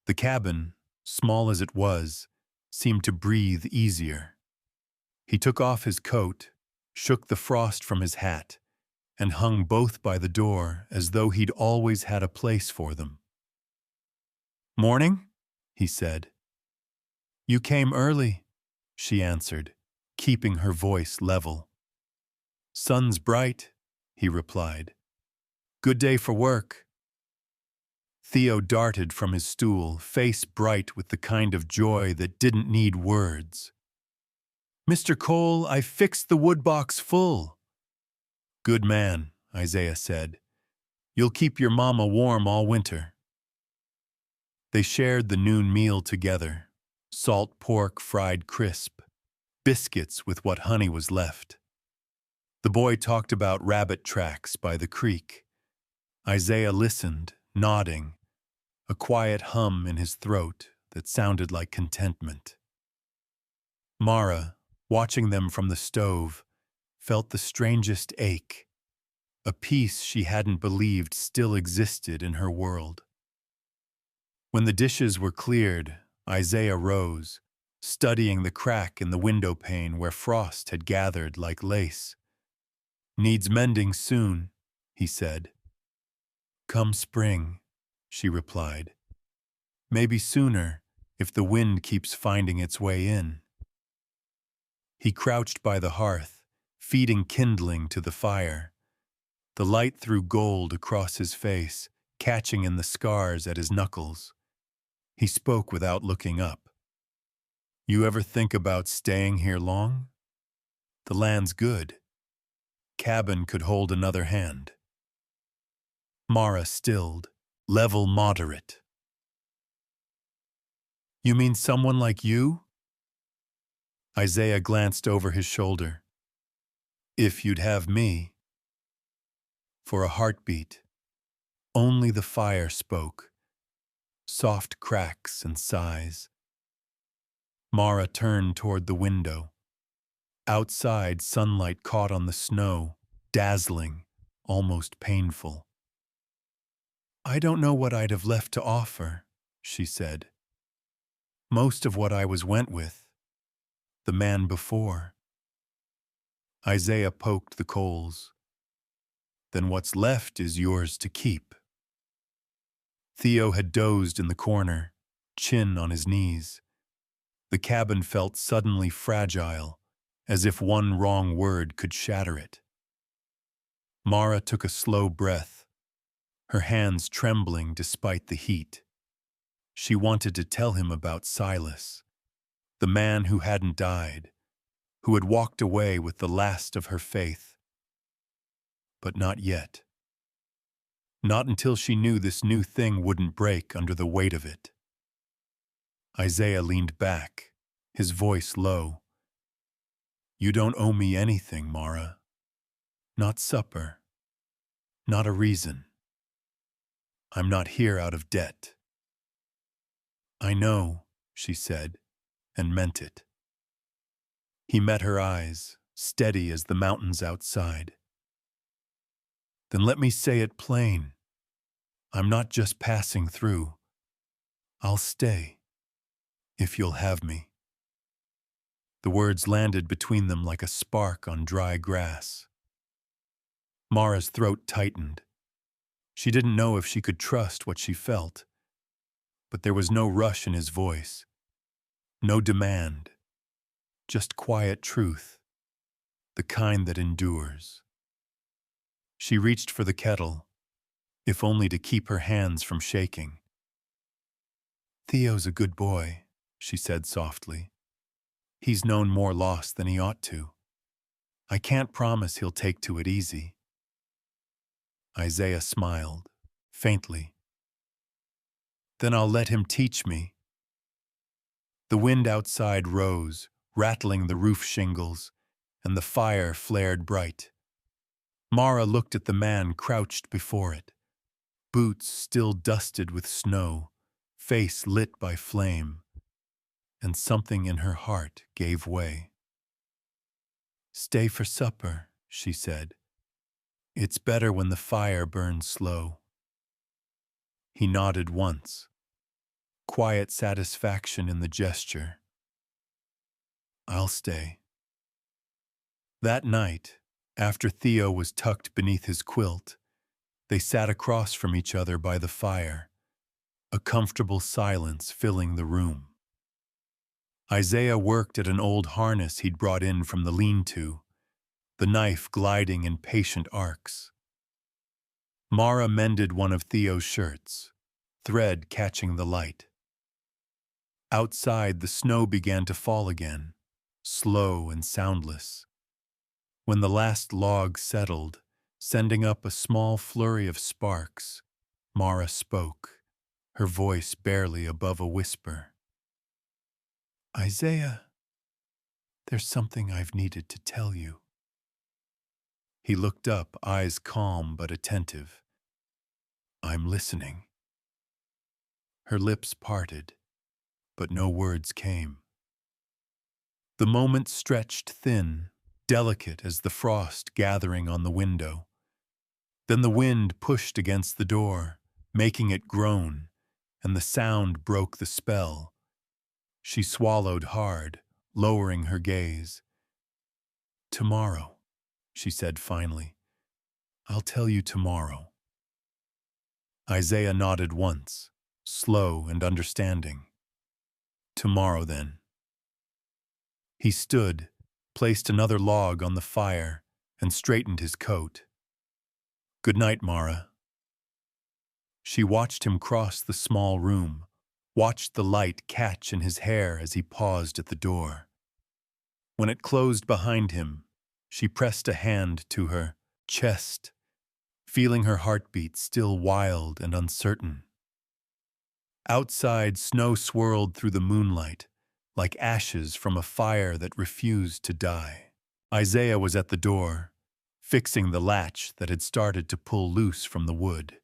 The cabin, small as it was, seemed to breathe easier. He took off his coat, shook the frost from his hat, and hung both by the door as though he'd always had a place for them. "Morning?" he said. "You came early," she answered, keeping her voice level. "Sun's bright," he replied. "Good day for work." Theo darted from his stool, face bright with the kind of joy that didn't need words. "Mr. Cole, I fixed the woodbox full." "Good man," Isaiah said. "You'll keep your mama warm all winter." They shared the noon meal together, salt pork fried crisp, biscuits with what honey was left. The boy talked about rabbit tracks by the creek. Isaiah listened, nodding, a quiet hum in his throat that sounded like contentment. Mara, watching them from the stove, felt the strangest ache, a peace she hadn't believed still existed in her world. When the dishes were cleared, Isaiah rose, studying the crack in the window pane where frost had gathered like lace. "Needs mending soon," he said. "Come spring," she replied. "Maybe sooner, if the wind keeps finding its way in." He crouched by the hearth, feeding kindling to the fire. The light threw gold across his face, catching in the scars at his knuckles. He spoke without looking up. "You ever think about staying here long? The land's good. Cabin could hold another hand." Mara stilled, level moderate. "You mean someone like you?" Isaiah glanced over his shoulder. "If you'd have me." For a heartbeat, only the fire spoke, soft cracks and sighs. Mara turned toward the window. Outside, sunlight caught on the snow, dazzling, almost painful. "I don't know what I'd have left to offer," she said. "Most of what I was went with. The man before." Isaiah poked the coals. Then what's left is yours to keep. Theo had dozed in the corner, chin on his knees. The cabin felt suddenly fragile, as if one wrong word could shatter it. Mara took a slow breath, her hands trembling despite the heat. She wanted to tell him about Silas, the man who hadn't died, who had walked away with the last of her faith. But not yet. Not until she knew this new thing wouldn't break under the weight of it. Isaiah leaned back, his voice low. "You don't owe me anything, Mara. Not supper. Not a reason. I'm not here out of debt." "I know," she said, and meant it. He met her eyes, steady as the mountains outside. "Then let me say it plain. I'm not just passing through. I'll stay, if you'll have me." The words landed between them like a spark on dry grass. Mara's throat tightened. She didn't know if she could trust what she felt, but there was no rush in his voice, no demand, just quiet truth, the kind that endures. She reached for the kettle, if only to keep her hands from shaking. "Theo's a good boy," she said softly. "He's known more loss than he ought to. I can't promise he'll take to it easy." Isaiah smiled, faintly. "Then I'll let him teach me." The wind outside rose, rattling the roof shingles, and the fire flared bright. Mara looked at the man crouched before it, boots still dusted with snow, face lit by flame, and something in her heart gave way. "Stay for supper," she said. "It's better when the fire burns slow." He nodded once, quiet satisfaction in the gesture. "I'll stay." That night, after Theo was tucked beneath his quilt, they sat across from each other by the fire, a comfortable silence filling the room. Isaiah worked at an old harness he'd brought in from the lean-to, the knife gliding in patient arcs. Mara mended one of Theo's shirts, thread catching the light. Outside, the snow began to fall again, slow and soundless. When the last log settled, sending up a small flurry of sparks, Mara spoke, her voice barely above a whisper. "Isaiah, there's something I've needed to tell you." He looked up, eyes calm but attentive. "I'm listening." Her lips parted, but no words came. The moment stretched thin, delicate as the frost gathering on the window. Then the wind pushed against the door, making it groan, and the sound broke the spell. She swallowed hard, lowering her gaze. "Tomorrow," she said finally. "I'll tell you tomorrow." Isaiah nodded once, slow and understanding. "Tomorrow, then." He stood, placed another log on the fire, and straightened his coat. "Good night, Mara." She watched him cross the small room, watched the light catch in his hair as he paused at the door. When it closed behind him, she pressed a hand to her chest, feeling her heartbeat still wild and uncertain. Outside, snow swirled through the moonlight, like ashes from a fire that refused to die. Isaiah was at the door, fixing the latch that had started to pull loose from the wood.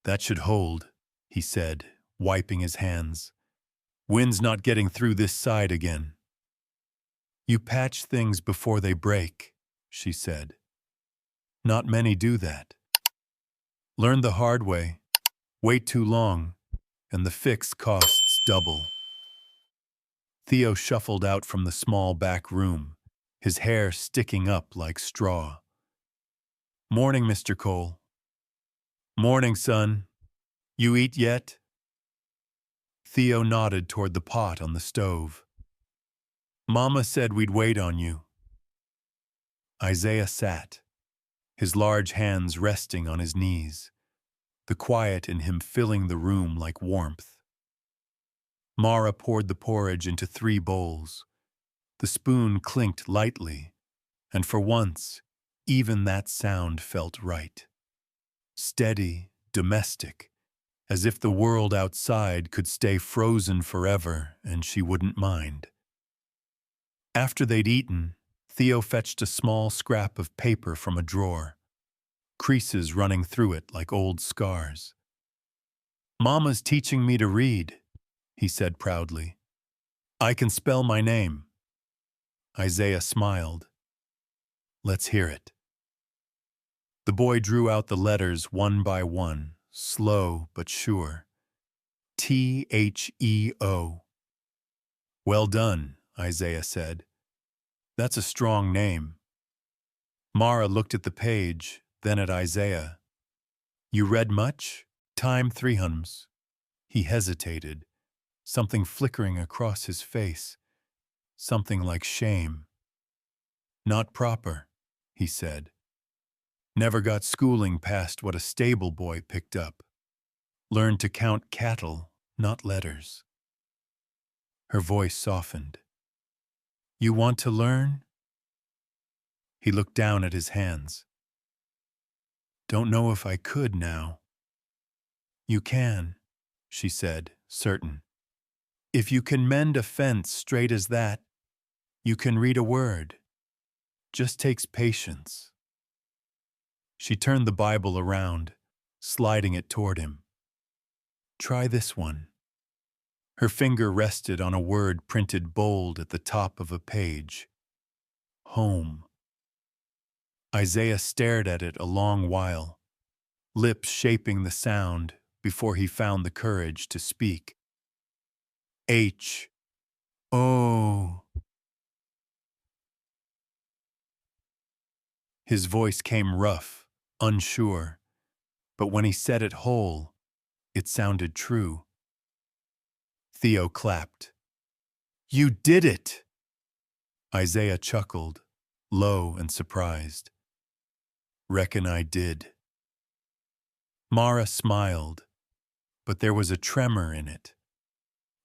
"That should hold," he said, wiping his hands. "Wind's not getting through this side again." "You patch things before they break," she said. "Not many do that. Learn the hard way. Wait too long, and the fix costs double." Theo shuffled out from the small back room, his hair sticking up like straw. "Morning, Mr. Cole." "Morning, son. You eat yet?" Theo nodded toward the pot on the stove. "Mama said we'd wait on you." Isaiah sat, his large hands resting on his knees, the quiet in him filling the room like warmth. Mara poured the porridge into 3 bowls. The spoon clinked lightly, and for once, even that sound felt right. Steady, domestic, as if the world outside could stay frozen forever and she wouldn't mind. After they'd eaten, Theo fetched a small scrap of paper from a drawer, creases running through it like old scars. "Mama's teaching me to read," he said proudly. "I can spell my name." Isaiah smiled. "Let's hear it." The boy drew out the letters one by one, slow but sure. T-H-E-O. "Well done," Isaiah said. "That's a strong name." Mara looked at the page, then at Isaiah. "You read much?" "Time 3 hums." He hesitated, something flickering across his face, something like shame. "Not proper," he said. "Never got schooling past what a stable boy picked up. Learned to count cattle, not letters." Her voice softened. "You want to learn?" He looked down at his hands. "Don't know if I could now." "You can," she said, certain. "If you can mend a fence straight as that, you can read a word. Just takes patience." She turned the Bible around, sliding it toward him. "Try this one." Her finger rested on a word printed bold at the top of a page. Home. Isaiah stared at it a long while, lips shaping the sound before he found the courage to speak. H-O. His voice came rough, unsure, but when he said it whole, it sounded true. Theo clapped. "You did it!" Isaiah chuckled, low and surprised. "Reckon I did." Mara smiled, but there was a tremor in it.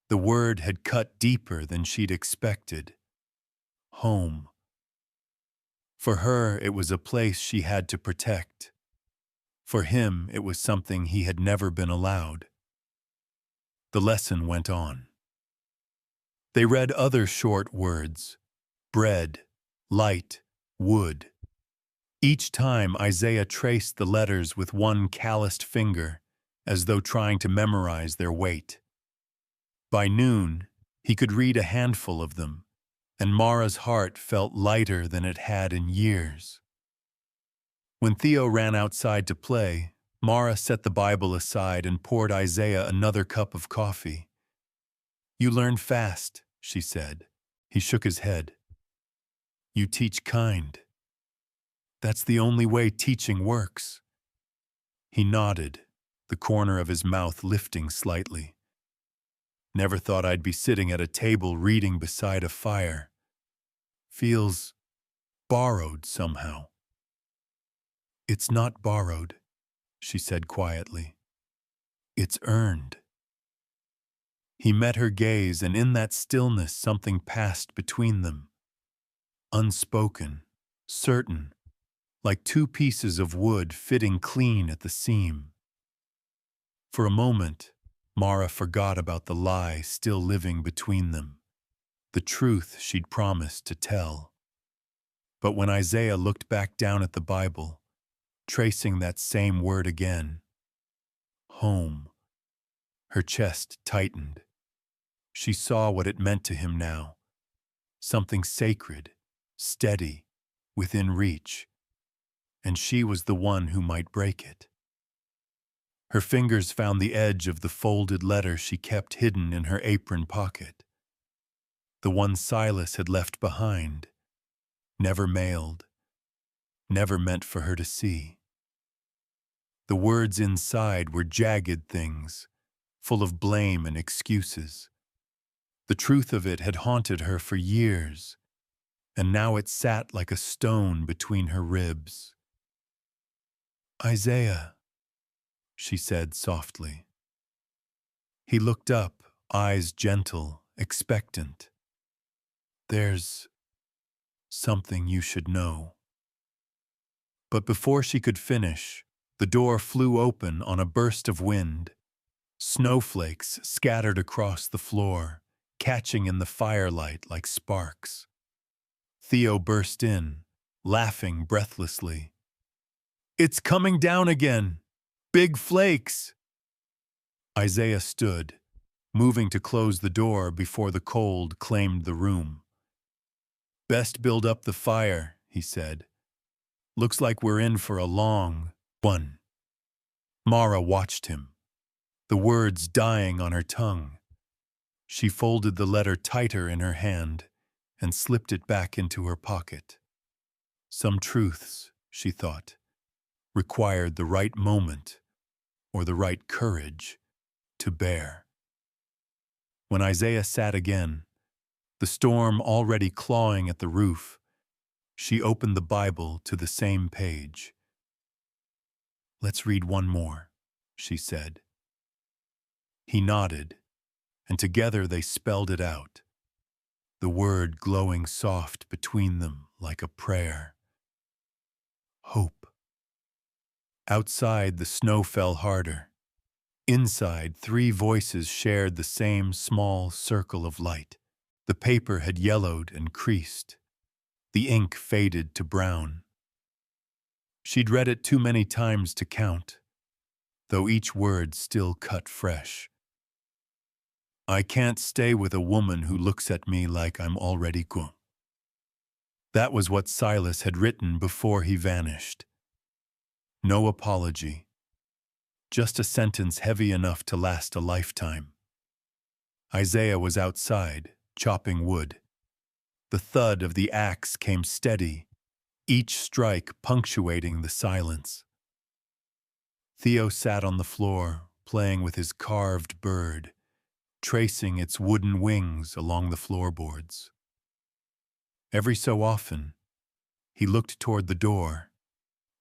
The word had cut deeper than she'd expected. Home. For her, it was a place she had to protect. For him, it was something he had never been allowed. The lesson went on. They read other short words: bread, light, wood. Each time Isaiah traced the letters with one calloused finger, as though trying to memorize their weight. By noon, he could read a handful of them, and Mara's heart felt lighter than it had in years. When Theo ran outside to play, Mara set the Bible aside and poured Isaiah another cup of coffee. "You learn fast," she said. He shook his head. "You teach kind. That's the only way teaching works." He nodded, the corner of his mouth lifting slightly. "Never thought I'd be sitting at a table reading beside a fire. Feels borrowed somehow." "It's not borrowed," she said quietly. "It's earned." He met her gaze, and in that stillness something passed between them. Unspoken, certain, like 2 pieces of wood fitting clean at the seam. For a moment, Mara forgot about the lie still living between them, the truth she'd promised to tell. But when Isaiah looked back down at the Bible, tracing that same word again, home, her chest tightened. She saw what it meant to him now. Something sacred, steady, within reach. And she was the one who might break it. Her fingers found the edge of the folded letter she kept hidden in her apron pocket. The one Silas had left behind. never mailed, never meant for her to see. The words inside were jagged things, full of blame and excuses. The truth of it had haunted her for years, and now it sat like a stone between her ribs. "Isaiah," she said softly. He looked up, eyes gentle, expectant. "There's something you should know." But before she could finish, the door flew open on a burst of wind. Snowflakes scattered across the floor, catching in the firelight like sparks. Theo burst in, laughing breathlessly. "It's coming down again! Big flakes!" Isaiah stood, moving to close the door before the cold claimed the room. "Best build up the fire," he said. "Looks like we're in for a long one." Mara watched him, the words dying on her tongue. She folded the letter tighter in her hand and slipped it back into her pocket. Some truths, she thought, required the right moment or the right courage to bear. When Isaiah sat again, the storm already clawing at the roof, she opened the Bible to the same page. "Let's read one more," she said. He nodded, and together they spelled it out, the word glowing soft between them like a prayer. Hope. Outside, the snow fell harder. Inside, 3 voices shared the same small circle of light. The paper had yellowed and creased. The ink faded to brown. She'd read it too many times to count, though each word still cut fresh. "I can't stay with a woman who looks at me like I'm already gone." That was what Silas had written before he vanished. No apology. Just a sentence heavy enough to last a lifetime. Isaiah was outside, chopping wood. The thud of the axe came steady, each strike punctuating the silence. Theo sat on the floor, playing with his carved bird, tracing its wooden wings along the floorboards. Every so often, he looked toward the door,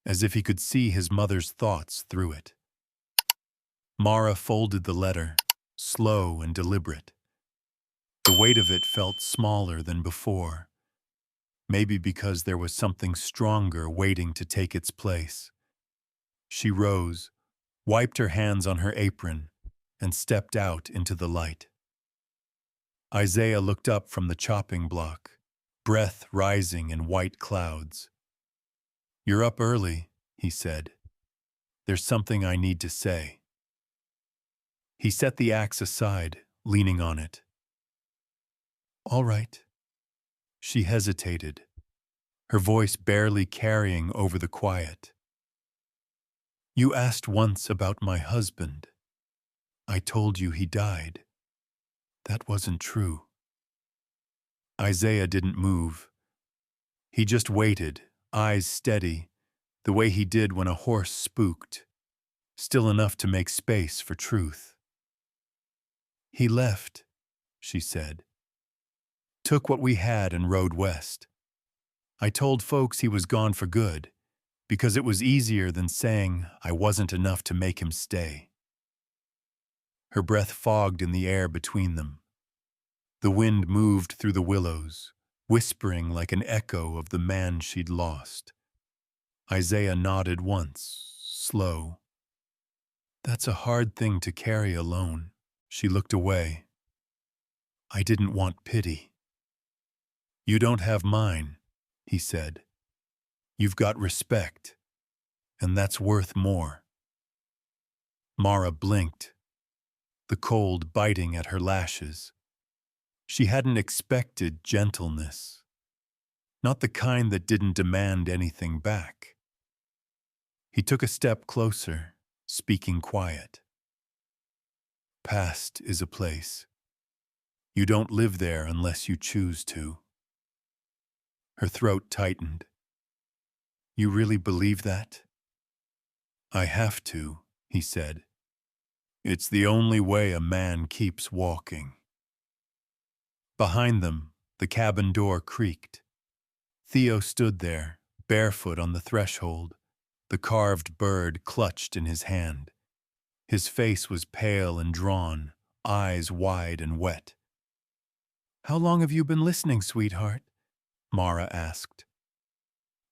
as if he could see his mother's thoughts through it. Mara folded the letter, slow and deliberate. The weight of it felt smaller than before, maybe because there was something stronger waiting to take its place. She rose, wiped her hands on her apron, and stepped out into the light. Isaiah looked up from the chopping block, breath rising in white clouds. "You're up early," he said. "There's something I need to say." He set the axe aside, leaning on it. "All right." She hesitated, her voice barely carrying over the quiet. "You asked once about my husband. I told you he died. That wasn't true." Isaiah didn't move. He just waited, eyes steady, the way he did when a horse spooked, still enough to make space for truth. "He left," she said. "Took what we had and rode west. I told folks he was gone for good, because it was easier than saying I wasn't enough to make him stay." Her breath fogged in the air between them. The wind moved through the willows, whispering like an echo of the man she'd lost. Isaiah nodded once, slow. "That's a hard thing to carry alone." She looked away. "I didn't want pity." "You don't have mine," he said. "You've got respect, and that's worth more." Mara blinked, the cold biting at her lashes. She hadn't expected gentleness, not the kind that didn't demand anything back. He took a step closer, speaking quiet. "Past is a place. You don't live there unless you choose to." Her throat tightened. You really believe that? I have to, he said. It's the only way a man keeps walking. Behind them, the cabin door creaked. Theo stood there, barefoot on the threshold, the carved bird clutched in his hand. His face was pale and drawn, eyes wide and wet. How long have you been listening, sweetheart? Mara asked.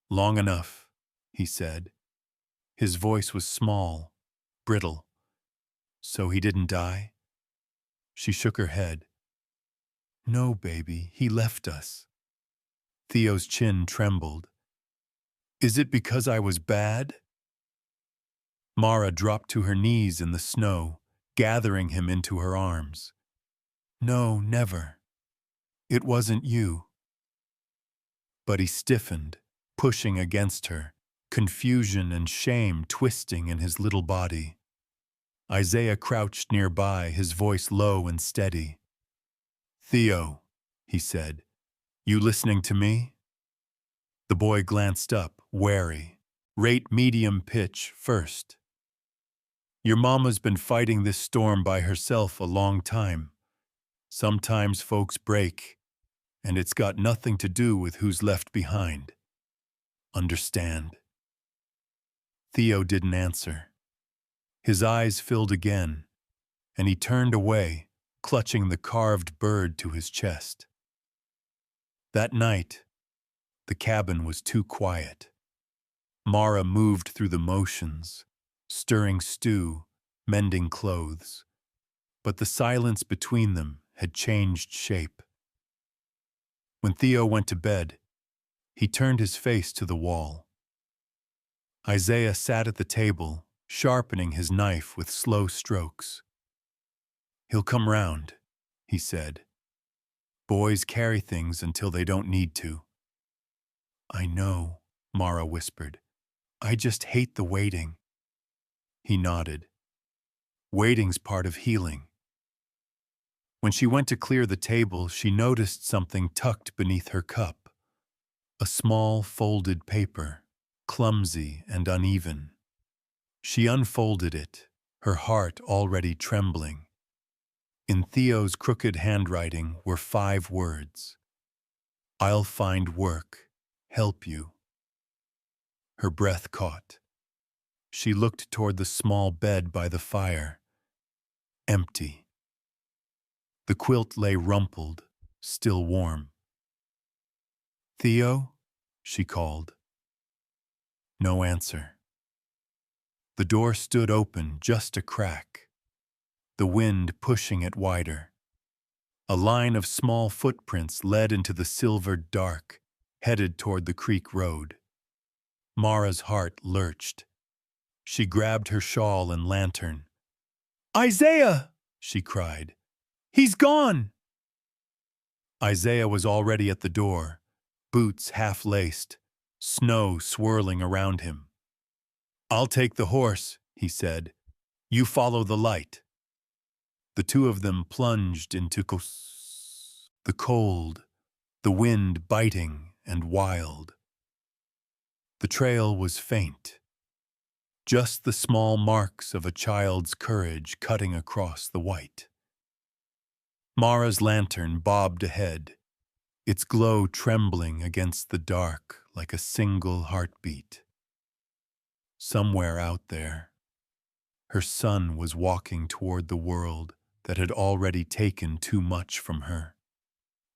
Long enough, he said. His voice was small, brittle. So he didn't die? She shook her head. No, baby, he left us. Theo's chin trembled. Is it because I was bad? Mara dropped to her knees in the snow, gathering him into her arms. No, never. It wasn't you. But he stiffened, pushing against her, confusion and shame twisting in his little body. Isaiah crouched nearby, his voice low and steady. Theo, he said, you listening to me? The boy glanced up, wary. Rate medium pitch first. Your mama's been fighting this storm by herself a long time. Sometimes folks break, and it's got nothing to do with who's left behind. Understand? Theo didn't answer. His eyes filled again, and he turned away, clutching the carved bird to his chest. That night, the cabin was too quiet. Mara moved through the motions, stirring stew, mending clothes. But the silence between them had changed shape. When Theo went to bed, he turned his face to the wall. Isaiah sat at the table, sharpening his knife with slow strokes. He'll come round, he said. Boys carry things until they don't need to. I know, Mara whispered. I just hate the waiting. He nodded. Waiting's part of healing. When she went to clear the table, she noticed something tucked beneath her cup. A small folded paper, clumsy and uneven. She unfolded it, her heart already trembling. In Theo's crooked handwriting were 5 words. I'll find work, help you. Her breath caught. She looked toward the small bed by the fire. Empty. The quilt lay rumpled, still warm. Theo? She called. No answer. The door stood open just a crack, the wind pushing it wider. A line of small footprints led into the silvered dark, headed toward the creek road. Mara's heart lurched. She grabbed her shawl and lantern. Isaiah! She cried. He's gone! Isaiah was already at the door, boots half-laced, snow swirling around him. I'll take the horse, he said. You follow the light. The two of them plunged into the cold, the wind biting and wild. The trail was faint, just the small marks of a child's courage cutting across the white. Mara's lantern bobbed ahead, its glow trembling against the dark like a single heartbeat. Somewhere out there, her son was walking toward the world that had already taken too much from her,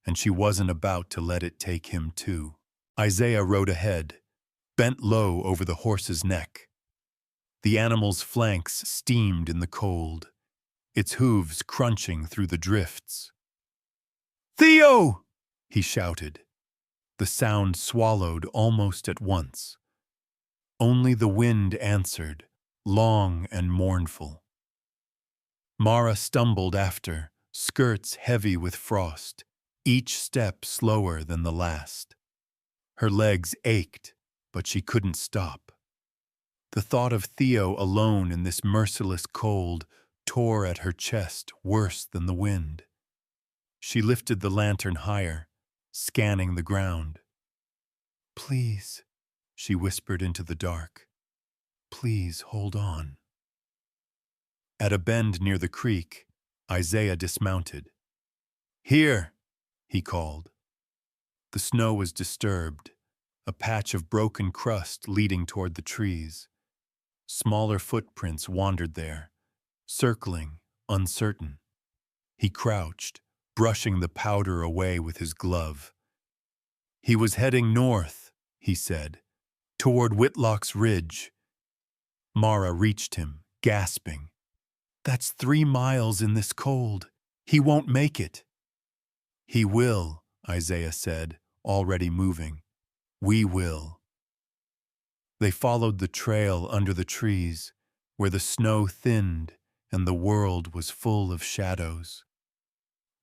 and she wasn't about to let it take him too. Isaiah rode ahead, bent low over the horse's neck. The animal's flanks steamed in the cold, its hooves crunching through the drifts. Theo! He shouted. The sound swallowed almost at once. Only the wind answered, long and mournful. Mara stumbled after, skirts heavy with frost, each step slower than the last. Her legs ached, but she couldn't stop. The thought of Theo alone in this merciless cold tore at her chest worse than the wind. She lifted the lantern higher, scanning the ground. Please, she whispered into the dark. Please hold on. At a bend near the creek, Isaiah dismounted. Here, he called. The snow was disturbed, a patch of broken crust leading toward the trees. Smaller footprints wandered there, circling, uncertain. He crouched, brushing the powder away with his glove. He was heading north, he said, toward Whitlock's Ridge. Mara reached him, gasping. That's 3 miles in this cold. He won't make it. He will, Isaiah said, already moving. We will. They followed the trail under the trees, where the snow thinned and the world was full of shadows.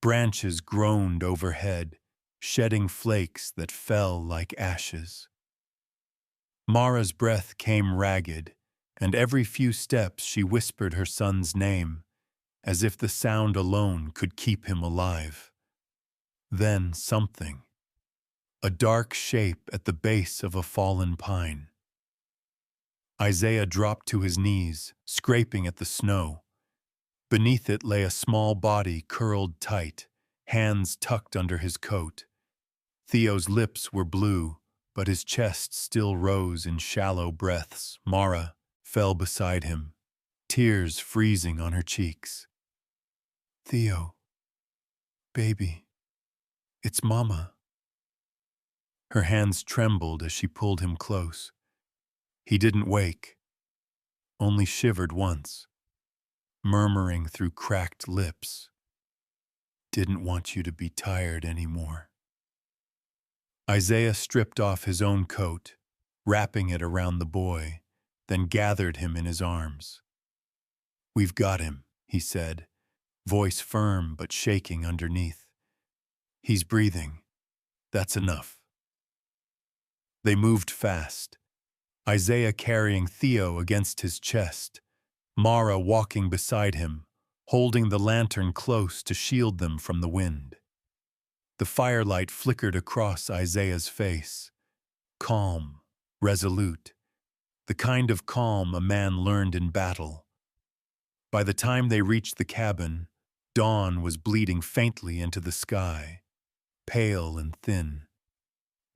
Branches groaned overhead, shedding flakes that fell like ashes. Mara's breath came ragged, and every few steps she whispered her son's name, as if the sound alone could keep him alive. Then something. A dark shape at the base of a fallen pine. Isaiah dropped to his knees, scraping at the snow. Beneath it lay a small body curled tight, hands tucked under his coat. Theo's lips were blue, but his chest still rose in shallow breaths. Mara fell beside him, tears freezing on her cheeks. Theo, baby, it's Mama. Her hands trembled as she pulled him close. He didn't wake, only shivered once, murmuring through cracked lips. Didn't want you to be tired anymore. Isaiah stripped off his own coat, wrapping it around the boy, then gathered him in his arms. We've got him, he said, voice firm but shaking underneath. He's breathing. That's enough. They moved fast, Isaiah carrying Theo against his chest, Mara walking beside him, holding the lantern close to shield them from the wind. The firelight flickered across Isaiah's face, calm, resolute, the kind of calm a man learned in battle. By the time they reached the cabin, dawn was bleeding faintly into the sky, pale and thin.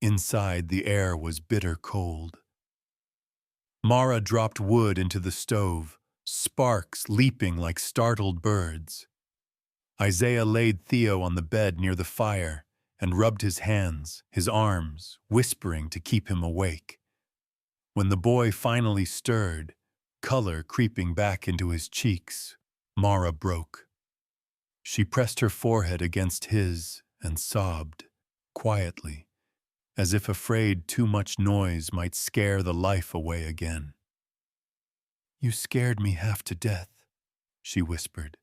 Inside, the air was bitter cold. Mara dropped wood into the stove, sparks leaping like startled birds. Isaiah laid Theo on the bed near the fire and rubbed his hands, his arms, whispering to keep him awake. When the boy finally stirred, color creeping back into his cheeks, Mara broke. She pressed her forehead against his and sobbed, quietly, as if afraid too much noise might scare the life away again. You scared me half to death, she whispered.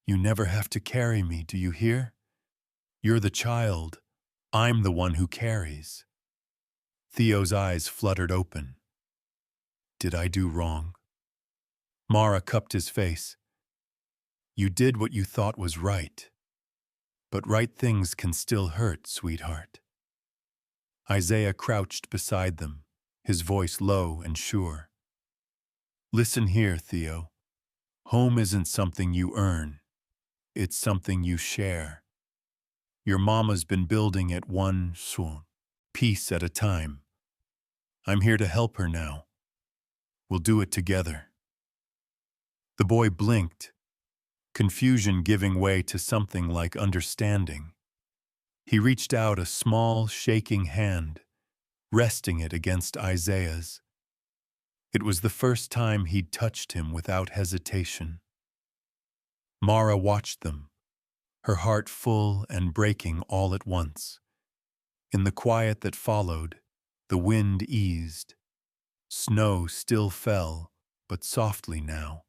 You never have to carry me, do you hear? You're the child. I'm the one who carries. Theo's eyes fluttered open. Did I do wrong? Mara cupped his face. You did what you thought was right. But right things can still hurt, sweetheart. Isaiah crouched beside them, his voice low and sure. Listen here, Theo. Home isn't something you earn. It's something you share. Your mama's been building it one piece at a time. I'm here to help her now. We'll do it together. The boy blinked, confusion giving way to something like understanding. He reached out a small, shaking hand, resting it against Isaiah's. It was the first time he'd touched him without hesitation. Mara watched them, her heart full and breaking all at once. In the quiet that followed, the wind eased. Snow still fell, but softly now,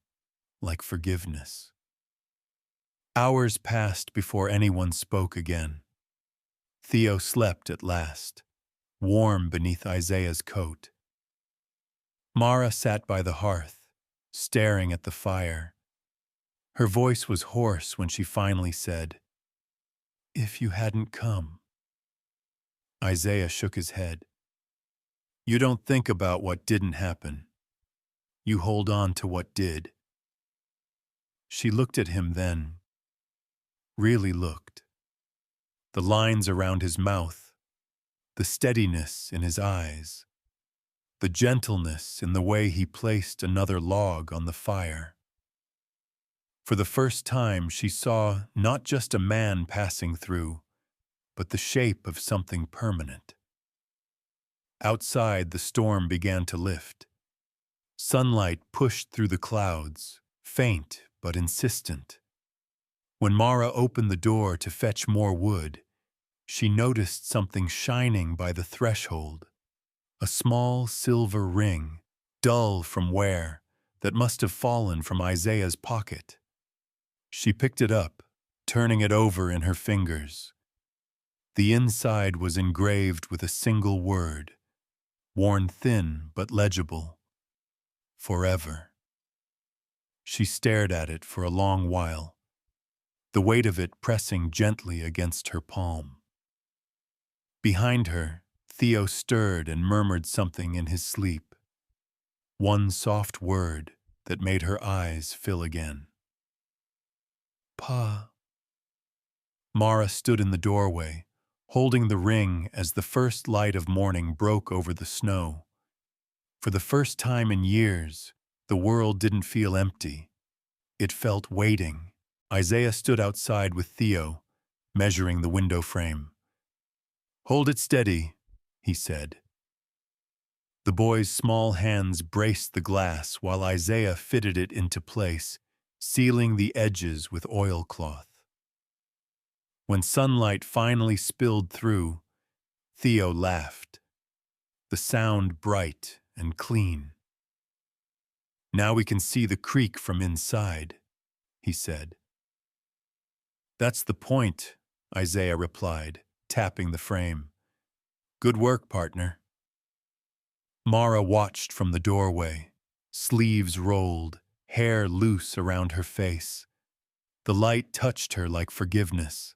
like forgiveness. Hours passed before anyone spoke again. Theo slept at last, warm beneath Isaiah's coat. Mara sat by the hearth, staring at the fire. Her voice was hoarse when she finally said, "If you hadn't come." Isaiah shook his head. You don't think about what didn't happen. You hold on to what did. She looked at him then, really looked. The lines around his mouth, the steadiness in his eyes, the gentleness in the way he placed another log on the fire. For the first time, she saw not just a man passing through, but the shape of something permanent. Outside, the storm began to lift. Sunlight pushed through the clouds, faint but insistent. When Mara opened the door to fetch more wood, she noticed something shining by the threshold, a small silver ring, dull from wear, that must have fallen from Isaiah's pocket. She picked it up, turning it over in her fingers. The inside was engraved with a single word, worn thin but legible: forever. She stared at it for a long while, the weight of it pressing gently against her palm. Behind her, Theo stirred and murmured something in his sleep, one soft word that made her eyes fill again. Pa. Mara stood in the doorway, holding the ring as the first light of morning broke over the snow. For the first time in years, the world didn't feel empty. It felt waiting. Isaiah stood outside with Theo, measuring the window frame. "Hold it steady," he said. The boy's small hands braced the glass while Isaiah fitted it into place, sealing the edges with oilcloth. When sunlight finally spilled through, Theo laughed, the sound bright and clean. "Now we can see the creek from inside," he said. "That's the point," Isaiah replied, tapping the frame. "Good work, partner." Mara watched from the doorway, sleeves rolled, hair loose around her face. The light touched her like forgiveness.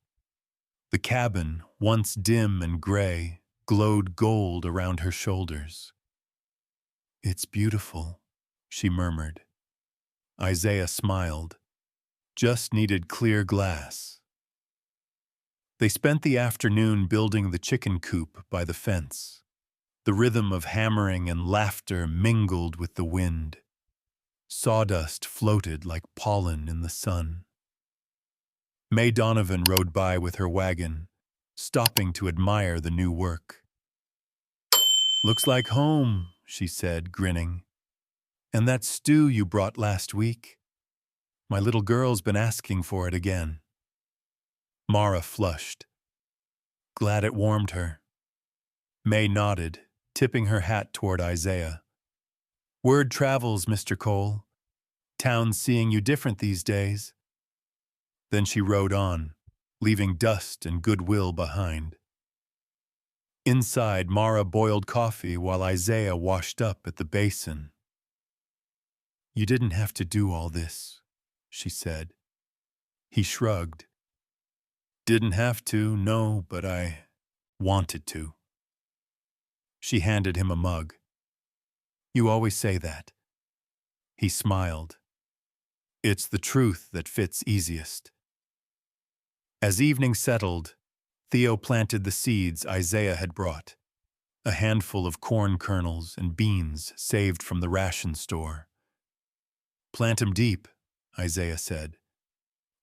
The cabin, once dim and gray, glowed gold around her shoulders. "It's beautiful," she murmured. Isaiah smiled. "Just needed clear glass." They spent the afternoon building the chicken coop by the fence. The rhythm of hammering and laughter mingled with the wind. Sawdust floated like pollen in the sun. May Donovan rode by with her wagon, stopping to admire the new work. "Looks like home," she said, grinning. "And that stew you brought last week? My little girl's been asking for it again." Mara flushed. Glad it warmed her. May nodded, tipping her hat toward Isaiah. "Word travels, Mr. Cole. Town's seeing you different these days." Then she rode on, leaving dust and goodwill behind. Inside, Mara boiled coffee while Isaiah washed up at the basin. "You didn't have to do all this," she said. He shrugged. "Didn't have to, no, but I wanted to." She handed him a mug. "You always say that." He smiled. "It's the truth that fits easiest." As evening settled, Theo planted the seeds Isaiah had brought, a handful of corn kernels and beans saved from the ration store. "Plant 'em deep," Isaiah said.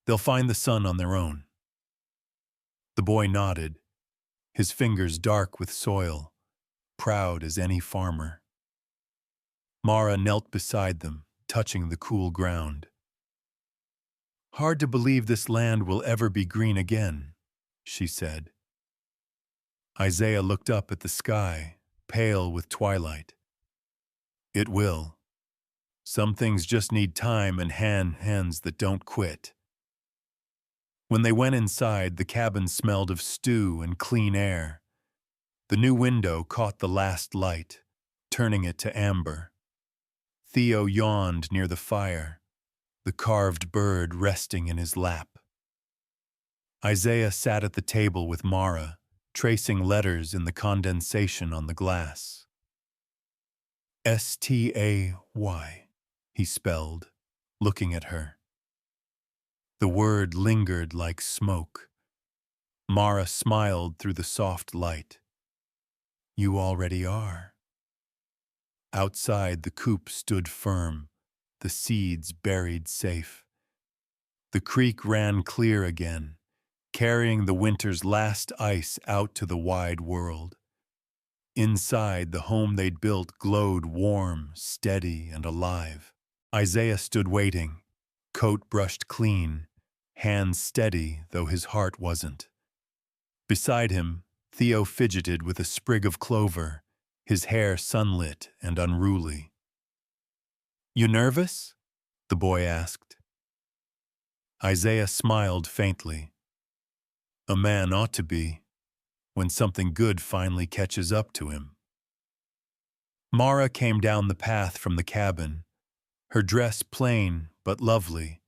"They'll find the sun on their own." The boy nodded, his fingers dark with soil, proud as any farmer. Mara knelt beside them, touching the cool ground. "Hard to believe this land will ever be green again," she said. Isaiah looked up at the sky, pale with twilight. "It will. Some things just need time and hands that don't quit." When they went inside, the cabin smelled of stew and clean air. The new window caught the last light, turning it to amber. Theo yawned near the fire, the carved bird resting in his lap. Isaiah sat at the table with Mara, tracing letters in the condensation on the glass. Stay, he spelled, looking at her. The word lingered like smoke. Mara smiled through the soft light. You already are. Outside, the coop stood firm, the seeds buried safe. The creek ran clear again, carrying the winter's last ice out to the wide world. Inside, the home they'd built glowed warm, steady, and alive. Isaiah stood waiting, coat brushed clean, hands steady, though his heart wasn't. Beside him, Theo fidgeted with a sprig of clover, his hair sunlit and unruly. You nervous? The boy asked. Isaiah smiled faintly. A man ought to be, when something good finally catches up to him. Mara came down the path from the cabin, her dress plain but lovely,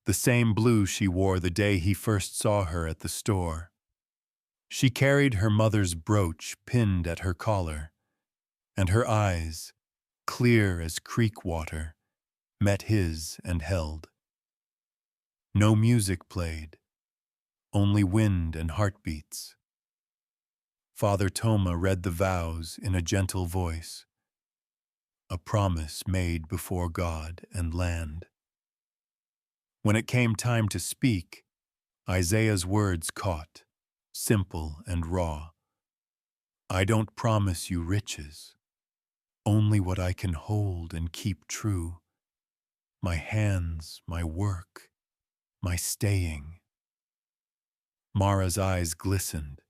the same blue she wore the day he first saw her at the store. She carried her mother's brooch pinned at her collar, and her eyes, clear as creek water, met his and held. No music played, only wind and heartbeats. Father Toma read the vows in a gentle voice, a promise made before God and land. When it came time to speak, Isaiah's words caught, simple and raw. I don't promise you riches, only what I can hold and keep true. My hands, my work, my staying. Mara's eyes glistened.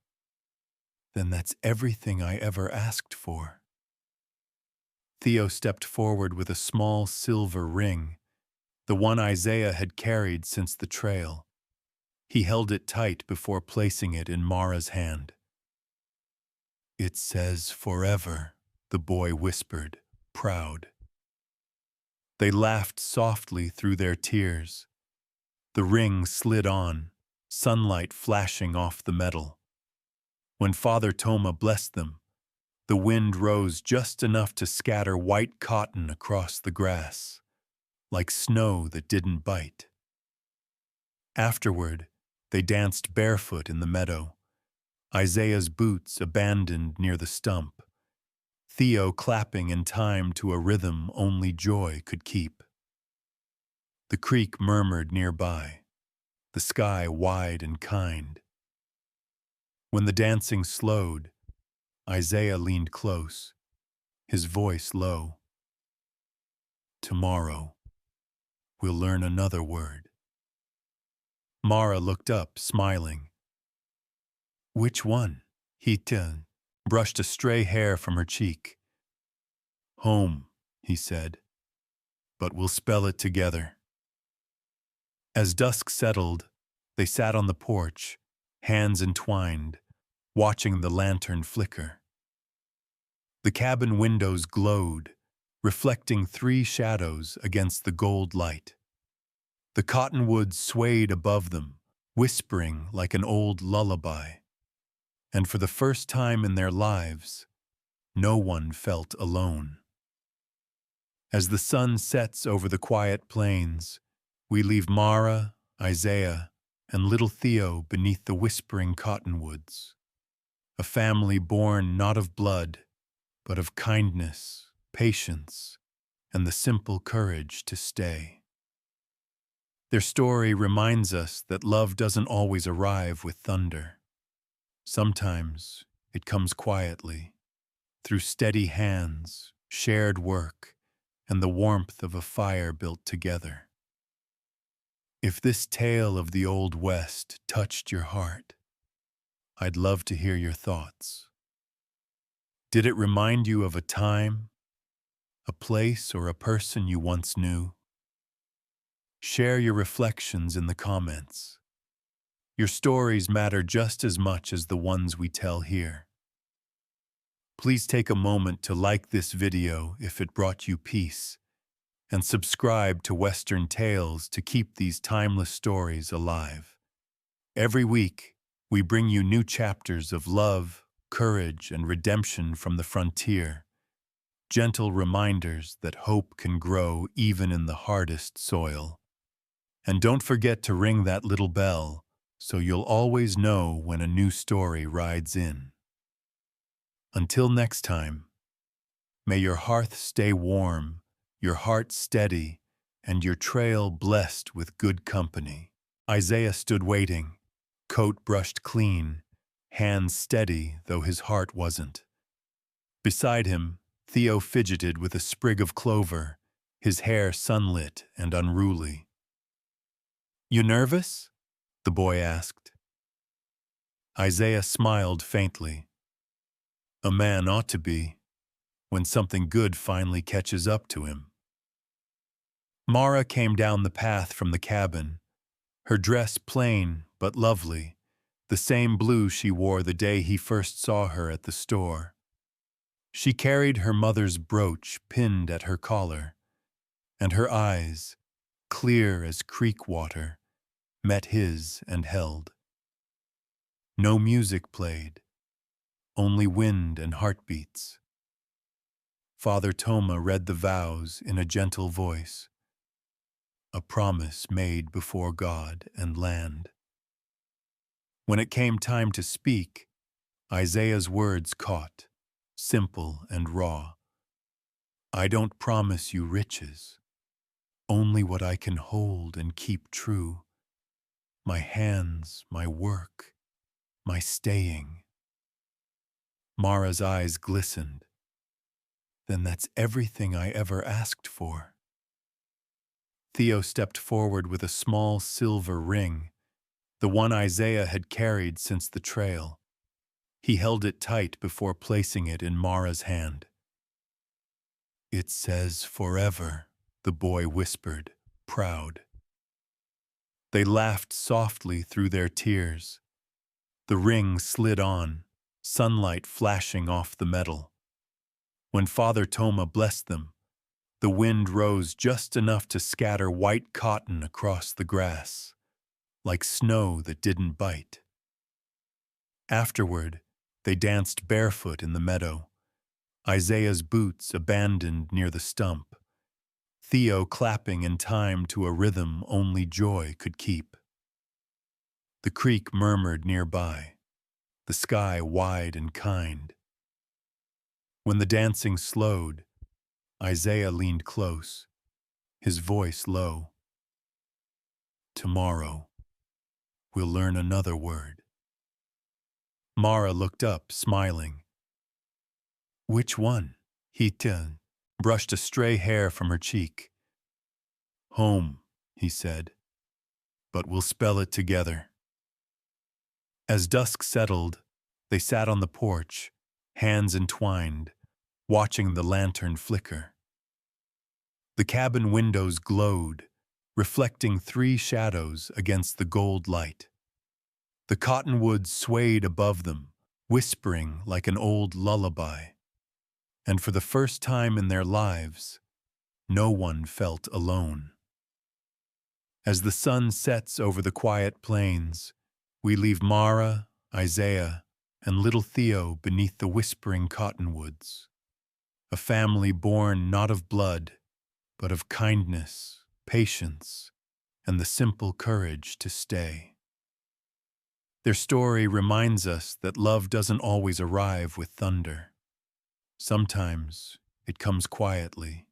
Then that's everything I ever asked for. Theo stepped forward with a small silver ring, the one Isaiah had carried since the trail. He held it tight before placing it in Mara's hand. It says forever, the boy whispered, proud. They laughed softly through their tears. The ring slid on, sunlight flashing off the metal. When Father Toma blessed them, the wind rose just enough to scatter white cotton across the grass, like snow that didn't bite. Afterward, they danced barefoot in the meadow, Isaiah's boots abandoned near the stump, Theo clapping in time to a rhythm only joy could keep. The creek murmured nearby, the sky wide and kind. When the dancing slowed, Isaiah leaned close, his voice low. Tomorrow, we'll learn another word. Mara looked up, smiling. Which one? He brushed a stray hair from her cheek. Home, he said, but we'll spell it together. As dusk settled, they sat on the porch, hands entwined, watching the lantern flicker. The cabin windows glowed, reflecting 3 shadows against the gold light. The cottonwood swayed above them, whispering like an old lullaby. And for the first time in their lives, no one felt alone. As the sun sets over the quiet plains, we leave Mara, Isaiah, and little Theo beneath the whispering cottonwoods. A family born not of blood, but of kindness, patience, and the simple courage to stay. Their story reminds us that love doesn't always arrive with thunder. Sometimes it comes quietly, through steady hands, shared work, and the warmth of a fire built together. If this tale of the Old West touched your heart, I'd love to hear your thoughts. Did it remind you of a time, a place, or a person you once knew? Share your reflections in the comments. Your stories matter just as much as the ones we tell here. Please take a moment to like this video if it brought you peace, and subscribe to Western Tales to keep these timeless stories alive. Every week, we bring you new chapters of love, courage, and redemption from the frontier. gentle reminders that hope can grow even in the hardest soil. And don't forget to ring that little bell so you'll always know when a new story rides in. Until next time, may your hearth stay warm, your heart steady, and your trail blessed with good company. Isaiah stood waiting, coat brushed clean, hands steady though his heart wasn't. Beside him, Theo fidgeted with a sprig of clover, his hair sunlit and unruly. "You nervous?" the boy asked. Isaiah smiled faintly. A man ought to be, when something good finally catches up to him. Mara came down the path from the cabin, her dress plain but lovely, the same blue she wore the day he first saw her at the store. She carried her mother's brooch pinned at her collar, and her eyes, clear as creek water, met his and held. No music played, only wind and heartbeats. Father Toma read the vows in a gentle voice, a promise made before God and land. When it came time to speak, Isaiah's words caught, simple and raw. "I don't promise you riches, only what I can hold and keep true. My hands, my work, my staying." Mara's eyes glistened. "Then that's everything I ever asked for." Theo stepped forward with a small silver ring, the one Isaiah had carried since the trail. He held it tight before placing it in Mara's hand. "It says forever," the boy whispered, proud. They laughed softly through their tears. The ring slid on, sunlight flashing off the metal. When Father Toma blessed them, the wind rose just enough to scatter white cotton across the grass, like snow that didn't bite. Afterward, they danced barefoot in the meadow, Isaiah's boots abandoned near the stump, Theo clapping in time to a rhythm only joy could keep. The creek murmured nearby, the sky wide and kind. When the dancing slowed, Isaiah leaned close, his voice low. "Tomorrow, we'll learn another word." Mara looked up, smiling. "Which one?" He brushed a stray hair from her cheek. "Home," he said, "but we'll spell it together." As dusk settled, they sat on the porch, hands entwined, watching the lantern flicker. The cabin windows glowed, reflecting 3 shadows against the gold light. The cottonwood swayed above them, whispering like an old lullaby. And for the first time in their lives, no one felt alone. As the sun sets over the quiet plains, we leave Mara, Isaiah, and little Theo beneath the whispering cottonwoods. A family born not of blood, but of kindness, patience, and the simple courage to stay. Their story reminds us that love doesn't always arrive with thunder. Sometimes it comes quietly,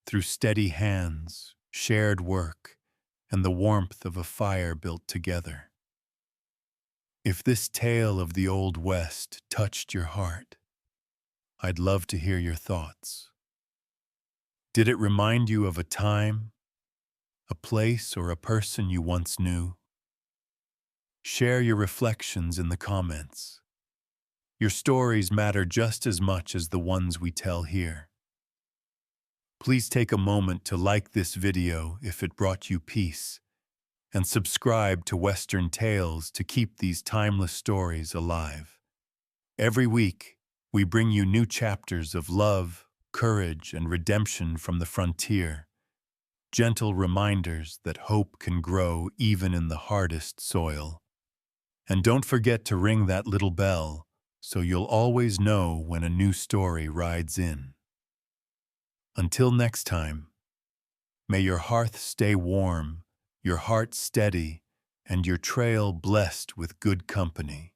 through steady hands, shared work, and the warmth of a fire built together. If this tale of the Old West touched your heart, I'd love to hear your thoughts. Did it remind you of a time, a place, or a person you once knew? Share your reflections in the comments. Your stories matter just as much as the ones we tell here. Please take a moment to like this video if it brought you peace, and subscribe to Western Tales to keep these timeless stories alive. Every week, we bring you new chapters of love, courage, and redemption from the frontier, gentle reminders that hope can grow even in the hardest soil. And don't forget to ring that little bell so you'll always know when a new story rides in. Until next time, may your hearth stay warm, your heart steady, and your trail blessed with good company.